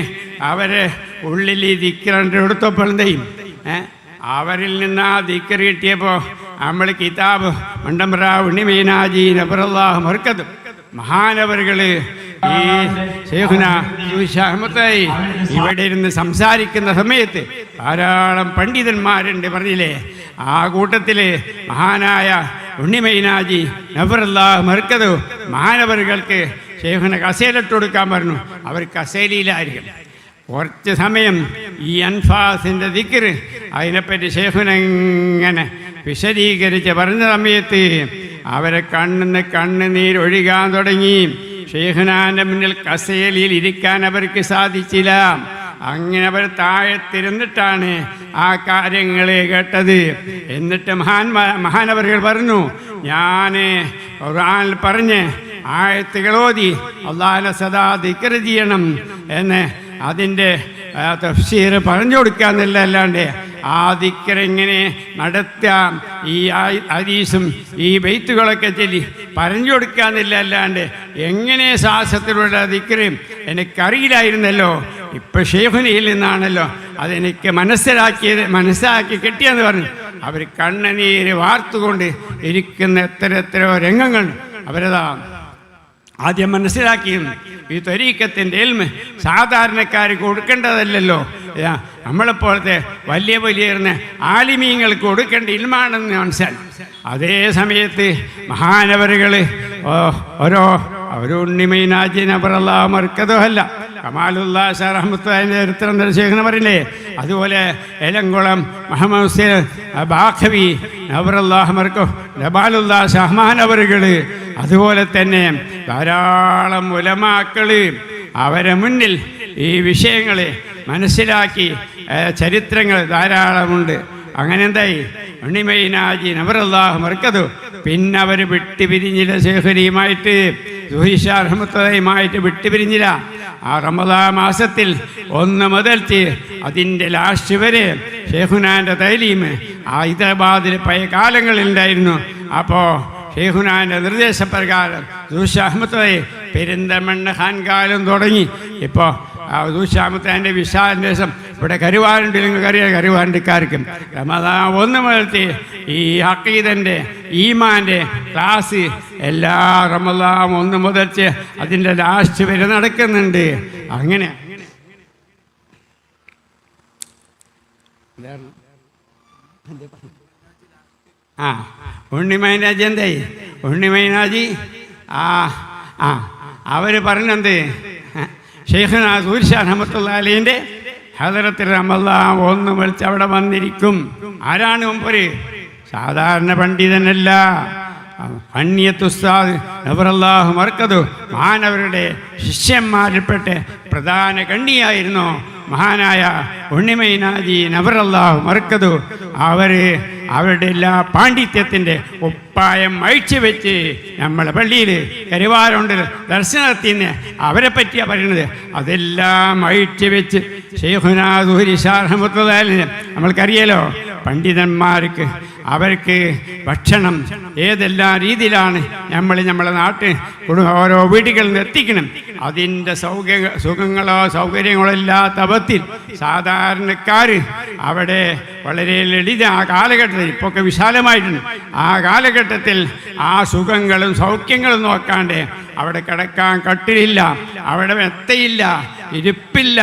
അവരെ ഉള്ളിൽ ഈ ദിക്റിൻ്റെ എടുത്തപ്പോൾ എന്തെയും അവരിൽ നിന്ന് ആ ദിക്ർ കിട്ടിയപ്പോൾ നമ്മൾ കിതാബ് മണ്ടമ്പ്ര ഉണ്ണിമീനാജി നബറല്ലാഹു മർക്കത്ത് മഹാനവറുകൾ ഈ ശൈഖുന അഹ്മദായി ഇവിടെ ഇരുന്ന് സംസാരിക്കുന്ന സമയത്ത് ധാരാളം പണ്ഡിതന്മാരുണ്ട് പറഞ്ഞില്ലേ. ആ കൂട്ടത്തിൽ മഹാനായ ഉണ്ണിമൈനാജി നബറല്ലാഹു മർക്കത്ത് മഹാനവറുകൾക്ക് ശൈഖുന കസേലിട്ട് കൊടുക്കാൻ പറഞ്ഞു. അവർ കസേലയിലായിരിക്കും. കുറച്ച് സമയം ഈ അൻഫാസിൻ്റെ ദിക്ർ അതിനെപ്പറ്റി ശൈഖുനങ്ങനെ വിശദീകരിച്ച് പറഞ്ഞ സമയത്ത് അവരെ കണ്ണിന്ന് കണ്ണുനീരൊഴുകാൻ തുടങ്ങി. ശൈഖുനാൻ്റെ മുന്നിൽ കസേലയിൽ ഇരിക്കാൻ അവർക്ക് സാധിച്ചില്ല. അങ്ങനെ അവർ താഴത്തിരുന്നിട്ടാണ് ആ കാര്യങ്ങളെ കേട്ടത്. എന്നിട്ട് മഹാനവറുകൾ പറഞ്ഞു, ഞാൻ ഖുർആനിൽ പറഞ്ഞ് ആയത്തുകളോതി അല്ലാഹുവിനെ സദാ ദിക്ർ ചെയ്യണം എന്ന് അതിൻ്റെ തഫ്സീർ പറഞ്ഞു കൊടുക്കാന്നില്ല. അല്ലാണ്ട് ആ ദിക്ർ എങ്ങനെ നടത്താം ഈ ഹദീസും ഈ ബൈത്തുകളൊക്കെ ചൊല്ലി പറഞ്ഞു കൊടുക്കാന്നില്ല. അല്ലാണ്ട് എങ്ങനെ ശ്വാസത്തിലുള്ള ദിക്ർ എനിക്കറിയില്ലായിരുന്നല്ലോ. ഇപ്പം ഷെയ്ഖുനയിൽ നിന്നാണല്ലോ അതെനിക്ക് മനസ്സിലാക്കി കിട്ടിയെന്ന് പറഞ്ഞു. അവർ കണ്ണുനീര് വാർത്തുകൊണ്ട് ഇരിക്കുന്ന എത്രയോ രംഗങ്ങൾ അവരതാ ആദ്യം മനസ്സിലാക്കിയിരുന്നു. ഈ ത്വരീഖത്തിൻ്റെ ഇൽമ് സാധാരണക്കാർക്ക് കൊടുക്കേണ്ടതല്ലല്ലോ, നമ്മളെപ്പോലത്തെ വലിയ ആലിമീങ്ങൾക്ക് കൊടുക്കേണ്ട ഇൽമാണെന്ന് മനസ്സിലാക്കി. അതേ സമയത്ത് മഹാനവറുകൾ ഒരു ഉണ്ണിമൈനാജി നബറല്ലാഹു മർക്കദോ അല്ല കമാലുല്ലാ ഷാ റഹ്മത്തുള്ളാഹിന്റെ ചരിത്രം ദർശനം പറയില്ലേ. അതുപോലെ എലംകുളം മുഹമ്മദ് ഹുസൈൻ ബാഖവി നബറല്ലാഹു മർക്കോ ജബാലുല്ലാ ഷഹ്മാനവറുകൾ അതുപോലെ തന്നെ ധാരാളം ഉലമാക്കൾ അവരെ മുന്നിൽ ഈ വിഷയങ്ങൾ മനസ്സിലാക്കി ചരിത്രങ്ങൾ ധാരാളമുണ്ട്. അങ്ങനെ എന്തായി ഉണ്ണിമൈനാജി നബറല്ലാഹു മർക്കദു പിന്നെ അവർ വിട്ടുപിരിഞ്ഞില്ല. ശൈഖുനിയുമായിട്ട് സുഹൈൽ ഷാ റഹ്മത്തുള്ളാഹിയുമായിട്ട് വിട്ടുപിരിഞ്ഞില്ല. ആ റമദാൻ മാസത്തിൽ 1 മുതൽ അതിൻ്റെ ലാസ്റ്റ് വരെ ശൈഖുനാൻ്റെ തൈലീം ഹൈദരാബാദിൽ പഴയ കാലങ്ങളിൽ ഉണ്ടായിരുന്നു. അപ്പോൾ ഷെയ്ഖുനാൻ്റെ നിർദ്ദേശപ്രകാരം ദൂഷാഹ്മത്തായി പെരിന്തമണ്ണ ഖാൻകാലം തുടങ്ങി. ഇപ്പോൾ ദൂഷാഹ്മത്താൻ്റെ വിശാലിൻ്റെ ദിവസം ഇവിടെ കരുവാരുണ്ടെങ്കിൽ അറിയാം. കരുവാരണ്ടിക്കാർക്കും റമദാൻ 1 മുതൽ ഈ അഖീദൻ്റെ ഈമാൻ്റെ ക്ലാസ് എല്ലാ റമദാൻ 1 മുതൽ അതിൻ്റെ ലാസ്റ്റ് വരെ നടക്കുന്നുണ്ട്. അങ്ങനെ ഉണ്ണിമൈനാജി എന്തായി ഉണ്ണിമൈനാജി അവർ പറഞ്ഞെന്ത് ശൈഖുനാ സുഹൈൽ ഷാ റഹ്മത്തുള്ളാഹി അലൈഹിന്റെ ഹദറത്തിൽ റമദാൻ 1 വിളിച്ച് അവിടെ വന്നിരിക്കും. ആരാണ് മുമ്പൊരു സാധാരണ പണ്ഡിതനല്ല, അന്യത്തുസ്താദ് നബറല്ലാഹു മർക്കദു മഹാനവരുടെ ശിഷ്യന്മാരിൽപ്പെട്ട പ്രധാന കണ്ണിയായിരുന്നു മഹാനായ ഉണ്ണിമൈനാജി നബറല്ലാഹു മർക്കദു. അവരുടെ എല്ലാ പാണ്ഡിത്യത്തിൻ്റെ ഉപ്പായം അഴിച്ചു വെച്ച് നമ്മളെ പള്ളിയിൽ കരുവാരുണ്ട് ദർശനത്തിന് അവരെ പറ്റിയാണ് പറയുന്നത്. അതെല്ലാം അഴിച്ചു വെച്ച് ശൈഖുനാ ദുഹരി ഷാ റഹ്മത്തുള്ളാഹി നമ്മൾക്കറിയാലോ, പണ്ഡിതന്മാർക്ക് അവർക്ക് ഭക്ഷണം ഏതെല്ലാം രീതിയിലാണ് നമ്മളെ നാട്ടിൽ ഓരോ വീടുകളിൽ നിന്ന് എത്തിക്കണം. അതിൻ്റെ സുഖങ്ങളോ സൗകര്യങ്ങളോ ഇല്ലാത്ത അവത്തിൽ സാധാരണക്കാർ അവിടെ വളരെ ലളിത ആ കാലഘട്ടത്തിൽ, ഇപ്പൊക്കെ വിശാലമായിട്ടുണ്ട്, ആ കാലഘട്ടത്തിൽ ആ സുഖങ്ങളും സൗഖ്യങ്ങളും നോക്കാണ്ട് അവിടെ കിടക്കാൻ കട്ടിലില്ല, അവിടെ മെത്തയില്ല, ഇരിപ്പില്ല,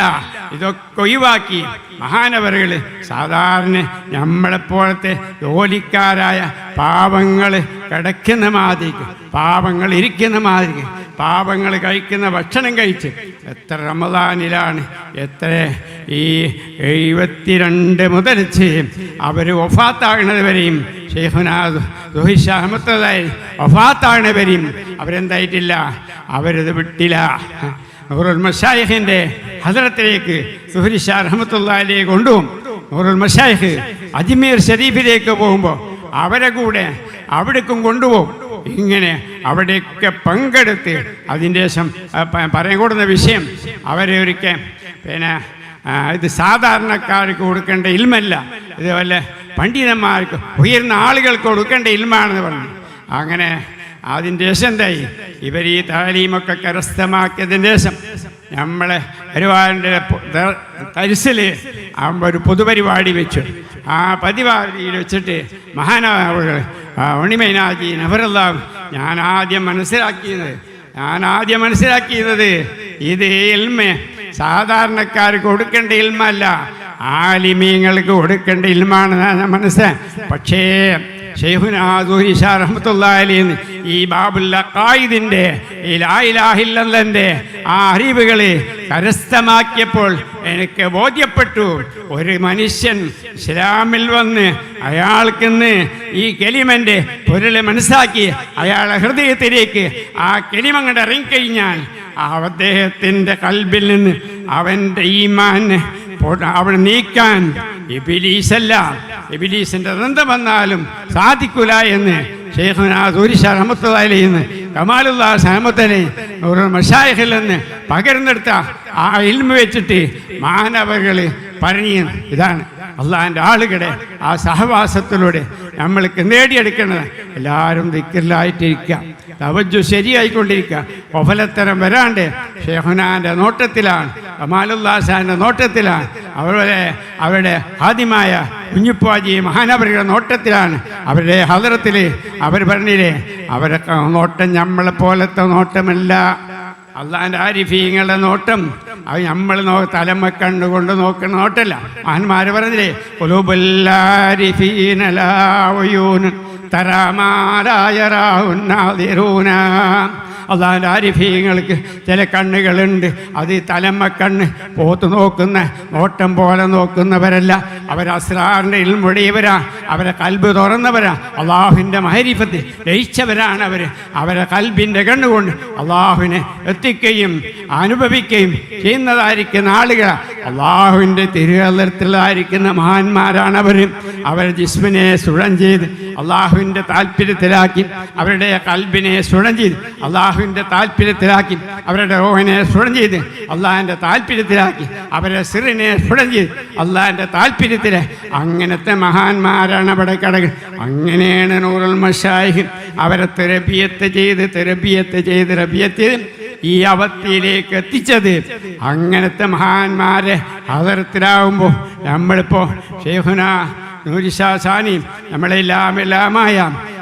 ഇതൊക്കെ ഒഴിവാക്കി മഹാനവറുകൾ സാധാരണ നമ്മളെപ്പോലത്തെ ജോലിക്കാരായ പാവങ്ങൾ കിടക്കുന്ന മാതിരിക്ക്, പാവങ്ങൾ ഇരിക്കുന്ന മാതിരിക്ക്, പാവങ്ങൾ കഴിക്കുന്ന ഭക്ഷണം കഴിച്ച് എത്ര റമദാനിലാണ്, എത്ര ഈ 72 മുതൽച്ച് അവർ വഫാത്താകുന്നത് വരെയും ശൈഖുനാ ദുഹരി ഷാ റഹ്മത്തുള്ളാഹി വഫാത്താകുന്നത് വരെയും അവരെന്തായിട്ടില്ല, അവരത് വിട്ടില്ല. നൂറുൽ മശായിഖിൻ്റെ ഹദറത്തിലേക്ക് ദുഹരി ഷാ റഹ്മത്തുള്ളാഹിയെ കൊണ്ടുപോകും. നൂറുൽ മശായിഖ് അജ്മീർ ഷരീഫിലേക്ക് പോകുമ്പോൾ അവരെ കൂടെ അവിടേക്കും കൊണ്ടുപോകും. ഇങ്ങനെ അവിടെയൊക്കെ പങ്കെടുത്ത് അതിൻ്റെ ശേഷം പറയാൻ കൂടുന്ന വിഷയം അവരെ ഒരിക്കൽ ഇത് സാധാരണക്കാർക്ക് കൊടുക്കേണ്ട ഇൽമല്ല, ഇതുപോലെ പണ്ഡിതന്മാർക്ക് ഉയർന്ന ആളുകൾക്ക് കൊടുക്കേണ്ട ഇൽമാണെന്ന് പറഞ്ഞു. അങ്ങനെ അതിൻ്റെ ശേഷം എന്തായി, ഇവർ ഈ താലീമൊക്കെ കരസ്ഥമാക്കിയതിന് ശേഷം നമ്മളെ പരിപാടിൻ്റെ തരിസിൽ ഒരു പൊതുപരിപാടി വെച്ചു. ആ പരിപാടിയിൽ വെച്ചിട്ട് മഹാനവറുകൾ ഉണ്ണിമൈനാജി നബറല്ലാഹു ഞാൻ ആദ്യം മനസ്സിലാക്കിയത് ഇത് ഇൽമ സാധാരണക്കാർക്ക് കൊടുക്കേണ്ട ഇൽമല്ല, ആലിമീങ്ങൾക്ക് കൊടുക്കേണ്ട ഇൽമാണെന്നാണ് ഞാൻ മനസ്സിലായി. പക്ഷേ ശൈഖുനാ ദുഹരി ഷാ റഹ്മത്തുള്ളാഹി ഈ ബാബുൽ അഖായിദിൻ്റെ ഈ ലാ ഇലാഹ ഇല്ലല്ലാഹിൻ്റെ ആ അറിവുകൾ കരസ്ഥമാക്കിയപ്പോൾ എനിക്ക് ബോധ്യപ്പെട്ടു, ഒരു മനുഷ്യൻ ഇസ്ലാമിൽ വന്ന് അയാൾക്കിന്ന് ഈ കലിമൻ്റെ പൊരുൾ മനസ്സിലാക്കി അയാളുടെ ഹൃദയത്തിലേക്ക് ആ കലിമ അങ്ങോട്ട് ഇറങ്ങിക്കഴിഞ്ഞാൽ അദ്ദേഹത്തിൻ്റെ കൽബിൽ നിന്ന് അവൻ്റെ ഈമാനെ അവിടെ നീക്കാൻ ഇബ്ലീസല്ല, ഇബ്ലീസിൻ്റെ ബന്ധം വന്നാലും സാധിക്കില്ല എന്ന് ശൈഖുനാ ദുഹരി ഷാ റഹ്മത്തുള്ളാഹി എന്ന് കമാലുല്ലാഹി സഹമത്തലി നൂറുൽ മശായിഖിൽ നിന്ന് പകർന്നെടുത്ത ആ ഇൽമ വെച്ചിട്ട് മാനവകൾ പറഞ്ഞു. ഇതാണ് അള്ളാഹിൻ്റെ ആളുകളുടെ ആ സഹവാസത്തിലൂടെ നമ്മൾക്ക് നേടിയെടുക്കുന്നത്. എല്ലാവരും ദിക്റിലായിട്ടിരിക്കുക, തവജ്ജു ശരിയായിക്കൊണ്ടിരിക്കുക, ഒഫലത്തരം വരാണ്ട് ശൈഖുനാൻ്റെ നോട്ടത്തിലാണ്, കമാലുല്ലാഹി സാഹിബിൻ്റെ നോട്ടത്തിലാണ്, അവരുടെ ഹാദിമായ കുഞ്ഞുപ്പാജി മഹാനവറുടെ നോട്ടത്തിലാണ്, അവരുടെ ഹദറത്തിൽ അവർ പറഞ്ഞില്ലേ, അവരൊക്കെ നോട്ടം നമ്മളെ പോലത്തെ നോട്ടമല്ല, അള്ളാഹിൻ്റെ ആരിഫീങ്ങളുടെ നോട്ടം അത് നമ്മൾ തലമ കണ്ടുകൊണ്ട് നോക്കുന്ന നോട്ടല്ല. മഹാന്മാർ പറഞ്ഞില്ലേ, അള്ളാഹിൻ്റെ ആരിഫീങ്ങൾക്ക് ചില കണ്ണുകളുണ്ട്, അത് തലമ്മ കണ്ണ് പോത്ത് നോക്കുന്ന നോട്ടം പോലെ നോക്കുന്നവരല്ല, അവർ അസ്റാറിൻ്റെ ഇൽമുടിയവരാ, അവരെ കൽബ് തുറന്നവരാ, അള്ളാഹുവിൻ്റെ മഹരിഫത്ത് ലയിച്ചവരാണ് അവരെ കൽബിൻ്റെ കണ്ണുകൊണ്ട് അള്ളാഹുവിനെ എത്തിക്കുകയും അനുഭവിക്കുകയും ചെയ്യുന്നതായിരിക്കുന്ന ആളുകൾ അള്ളാഹുവിൻ്റെ തിരുവള്ളത്തിലായിരിക്കുന്ന മഹാന്മാരാണ് അവരെ ജിസ്മിനെ സുഴം ചെയ്ത് അള്ളാഹുവിൻ്റെ താല്പര്യത്തിലാക്കി, അവരുടെ കൽബിനെ സുഴം ചെയ്ത് അള്ളാഹുവിൻ്റെ താല്പര്യത്തിലാക്കി, അവരുടെ റൂഹിനെ സുഴം ചെയ്ത് അള്ളാഹിൻ്റെ താല്പര്യത്തിലാക്കി, അവരുടെ സിറിനെ സുഴം ചെയ്ത് അള്ളാഹിൻ്റെ താല്പര്യത്തിൽ അങ്ങനത്തെ മഹാന്മാരാണ് അവിടെ കിടക്കുന്നത്. അങ്ങനെയാണ് നൂറുൽ മശായിഖ് അവരെ തെറബിയത്ത് ചെയ്ത് ഈ അവസ്ഥയിലേക്ക് എത്തിച്ചത്. അങ്ങനത്തെ മഹാന്മാരെ ഹദറത്തിലാവുമ്പോൾ നമ്മളിപ്പോൾ ശൈഖുനാ നൂരി ഷാ സാനി നമ്മളെല്ലാമായ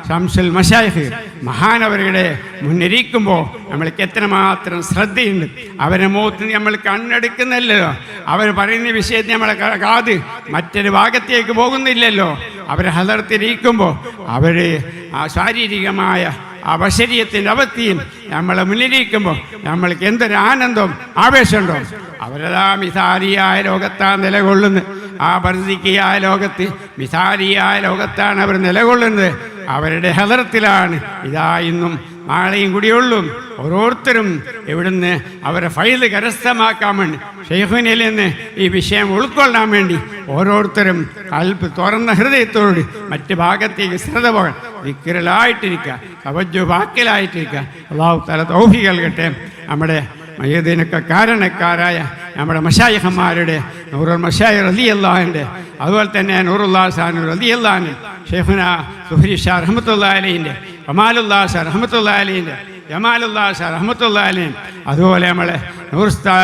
ശംസുൽ മശായിഖ് മഹാനവരുടെ മുന്നിരിക്കുമ്പോൾ നമ്മൾക്ക് എത്രമാത്രം ശ്രദ്ധയുണ്ട്. അവരെ മുഖത്ത് നമ്മൾ കണ്ണെടുക്കുന്നില്ലല്ലോ, അവർ പറയുന്ന വിഷയത്തിൽ നമ്മളെ കാത് മറ്റൊരു ഭാഗത്തേക്ക് പോകുന്നില്ലല്ലോ. അവരെ ഹദറത്തിരിക്കുമ്പോൾ അവർ ആ ശാരീരികമായ അപശരീരത്തിൻ്റെ അവസ്ഥയും നമ്മളെ മുന്നിലിരിക്കുമ്പോൾ നമ്മൾക്ക് എന്തൊരു ആനന്ദവും ആവേശമുണ്ടോ. അവരതാ മിസാരിയായ ലോകത്താണ് നിലകൊള്ളുന്നത്. ആ ബർസിക്കിയായ ലോകത്ത് മിസാരിയായ ലോകത്താണ് അവർ നിലകൊള്ളുന്നത്. അവരുടെ ഹദറത്തിലാണ് ഇതാ ഇന്നും നാളെയും കൂടിയുള്ളൂ. ഓരോരുത്തരും ഇവിടുന്ന് അവരെ ഫൈല് കരസ്ഥമാക്കാൻ വേണ്ടി ഷെയ്ഖുനിൽ നിന്ന് ഈ വിഷയം ഉൾക്കൊള്ളാൻ വേണ്ടി ഓരോരുത്തരും കൽബ് തുറന്ന ഹൃദയത്തോട് മറ്റ് ഭാഗത്തേക്ക് ശ്രദ്ധ പോകാൻ ദിക്റിലായിട്ടിരിക്കുക, തവജ്ജുഹ് വാക്കിലായിട്ടിരിക്കുക. അല്ലാഹു തആല തൗഫീഖ് നൽകട്ടെ. നമ്മുടെ ഇതിനൊക്കെ കാരണക്കാരായ നമ്മുടെ മശായിഖന്മാരുടെ നൂറുൽ മശായിഖ് റളിയല്ലാഹുവിൻ്റെ, അതുപോലെ തന്നെ നൂറുല്ലാഹ് സാനു റളിയല്ലാഹു, ഷെയ്ഖുന സുഹരി ഷാ റഹ്മത്തുള്ളാഹി അലൈഹിൻ്റെ, കമാലുല്ലാഹ് ഷാ റഹ്മത്തുള്ളാഹി അലൈഹിൻ്റെ, ജമാലുല്ലാഹ് ഷാ റഹ്മത്തുള്ളാഹി അലൈഹി, അതുപോലെ നമ്മളെ നൂറുസ്താ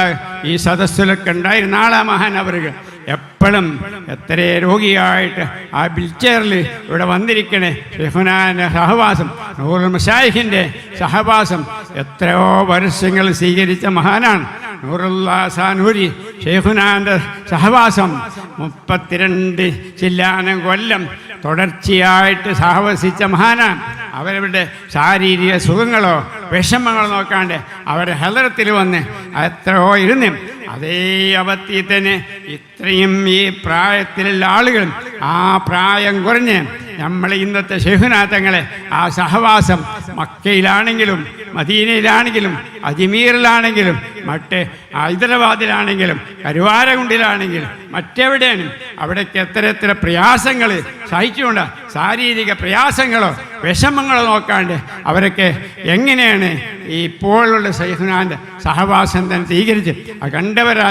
ഈ സദസ്സിലൊക്കെ ഉണ്ടായിരുന്ന ആളാ മഹാൻ അവർക്ക് എപ്പോഴും എത്ര രോഗിയായിട്ട് ആ വീൽചെയറിൽ ഇവിടെ വന്നിരിക്കണേ. ഷെയ്ഖുനാൻ്റെ സഹവാസം, നൂറുൽ മശായിഖിൻ്റെ സഹവാസം എത്രയോ വർഷങ്ങൾ സ്വീകരിച്ച മഹാനാണ് നൂറുല്ലാഹ് സാനൂരി. ഷെയ്ഖുനാൻ്റെ സഹവാസം 32 ചില്ലാനം കൊല്ലം തുടർച്ചയായിട്ട് സഹവസിച്ച മഹാനാണ്. അവരവരുടെ ശാരീരിക സുഖങ്ങളോ വിഷമങ്ങളോ നോക്കാണ്ട് അവരുടെ ഹദറത്തിൽ വന്ന് എത്രയോ ഇരുന്ന് അതേ അവസ്ഥയിൽ തന്നെ ഇത്രയും ഈ പ്രായത്തിലുള്ള ആളുകൾ ആ പ്രായം കുറഞ്ഞ് നമ്മൾ ഇന്നത്തെ ഷെയ്ഖുനാഥങ്ങളെ ആ സഹവാസം മക്കയിലാണെങ്കിലും മദീനയിലാണെങ്കിലും അജ്മീറിലാണെങ്കിലും മറ്റ് ഹൈദരാബാദിലാണെങ്കിലും കരുവാരകുണ്ടിലാണെങ്കിലും മറ്റെവിടെയാണ് അവിടേക്ക് എത്ര പ്രയാസങ്ങൾ സഹിച്ചുകൊണ്ട് ശാരീരിക പ്രയാസങ്ങളോ വിഷമങ്ങളോ നോക്കാണ്ട് അവരൊക്കെ എങ്ങനെയാണ് ഈ ഇപ്പോഴുള്ള ഷെയ്ഖുനാൻ്റെ സഹവാസം തന്നെ സ്വീകരിച്ച് അത് കണ്ടവരാ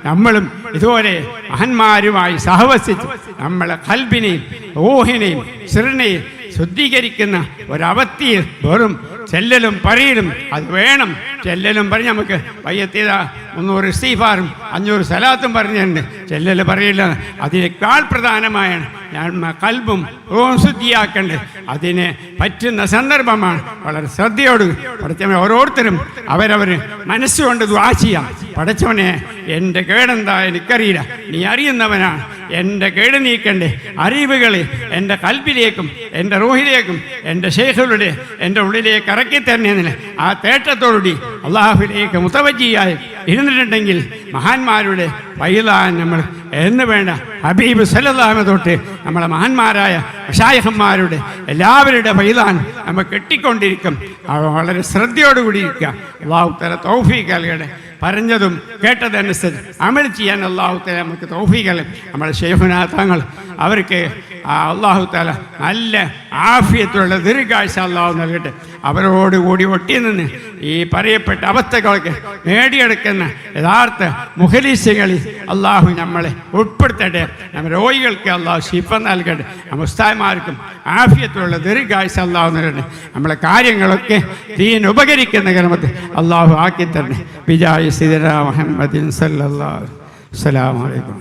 നമ്മളും ഇതുപോലെ മഹന്മാരുമായി സഹവസിച്ച് നമ്മളെ ഖൽബിനെയും റൂഹിനെയും സിറിനെയും ശുദ്ധീകരിക്കുന്ന ഒരവസ്ഥയിൽ വെറും ചെല്ലലും പറയലും അത് വേണം. ചെല്ലലും പറഞ്ഞ് നമുക്ക് വയ്യത്തീത 300 ഇസ്തിഗ്ഫാറും 500 സലാത്തും പറഞ്ഞിട്ടുണ്ട്. ചെല്ലൽ പറയില്ല, അതിനേക്കാൾ പ്രധാനമായാണ് കൽബും റൂഹും ശുദ്ധിയാക്കേണ്ടത്. അതിന് പറ്റുന്ന സന്ദർഭമാണ്. വളരെ ശ്രദ്ധയോട് പഠിച്ചവനെ ഓരോരുത്തരും അവരവർ മനസ്സുകൊണ്ട് ദുആ ചെയ്യാം. പഠിച്ചവനെ എൻ്റെ കേടെന്താ എനിക്കറിയില്ല, നീ അറിയുന്നവനാണ്. എൻ്റെ കേട് നീക്കണ്ടേ അറിവുകൾ എൻ്റെ കൽബിലേക്കും എൻ്റെ റൂഹിലേക്കും എൻ്റെ ഷെയ്ഖുകളുടെ എൻ്റെ ഉള്ളിലേക്ക് ഇറക്കി തരുന്നതിന് ആ തേട്ടത്തോടുകൂടി അള്ളാഹുവിലേക്ക് മുതവജ്ജിയായി ഇരുന്നിട്ടുണ്ടെങ്കിൽ മഹാന്മാരുടെ ഫൈലാൻ നമ്മൾ എന്ന് വേണ്ട ഹബീബ് സല്ലല്ലാഹു അലൈഹി തൊട്ട് നമ്മളെ മഹാന്മാരായ മശായിഖന്മാരുടെ എല്ലാവരുടെ ഫൈലാൻ നമ്മൾ കെട്ടിക്കൊണ്ടിരിക്കും. വളരെ ശ്രദ്ധയോടുകൂടി ഇരിക്കുക. അല്ലാഹു തആല തൗഫീഖ് നൽകട്ടെ. പറഞ്ഞതും കേട്ടതനുസരിച്ച് അമൽ ചെയ്യാൻ അല്ലാഹു തആല നമുക്ക് തൗഫീഖ് നൽകട്ടെ. നമ്മുടെ ശൈഖുനാ തങ്ങൾ അവർക്ക് അല്ലാഹു തആല നല്ല ആഫിയത്തുള്ള ദീർഘായുസ്സ് അല്ലാഹു നൽകട്ടെ. അവരോടുകൂടി ഒട്ടി നിന്ന് ഈ പറയപ്പെട്ട അവസ്ഥകളൊക്കെ നേടിയെടുക്കുന്ന യഥാർത്ഥ മുഖലീസുകളിൽ അല്ലാഹു നമ്മളെ ഉൾപ്പെടുത്തട്ടെ. നമ്മുടെ രോഗികൾക്ക് അല്ലാഹു ശിഫ നൽകട്ടെ. നമ്മുടെ ഉസ്താദ്മാർക്കും ആഫിയത്തുള്ള ദീർഘായുസ്സ് അല്ലാഹു നൽകട്ടെ. നമ്മളെ കാര്യങ്ങളൊക്കെ ദീൻ ഉപകരിക്കുന്ന ക്രമത്തിൽ അല്ലാഹു ആക്കി തരണേ. ബിജായി സയ്യിദനാ മുഹമ്മദിൻ സല്ലല്ലാഹു അലൈഹി വസല്ലം. അസ്സലാമു അലൈക്കും.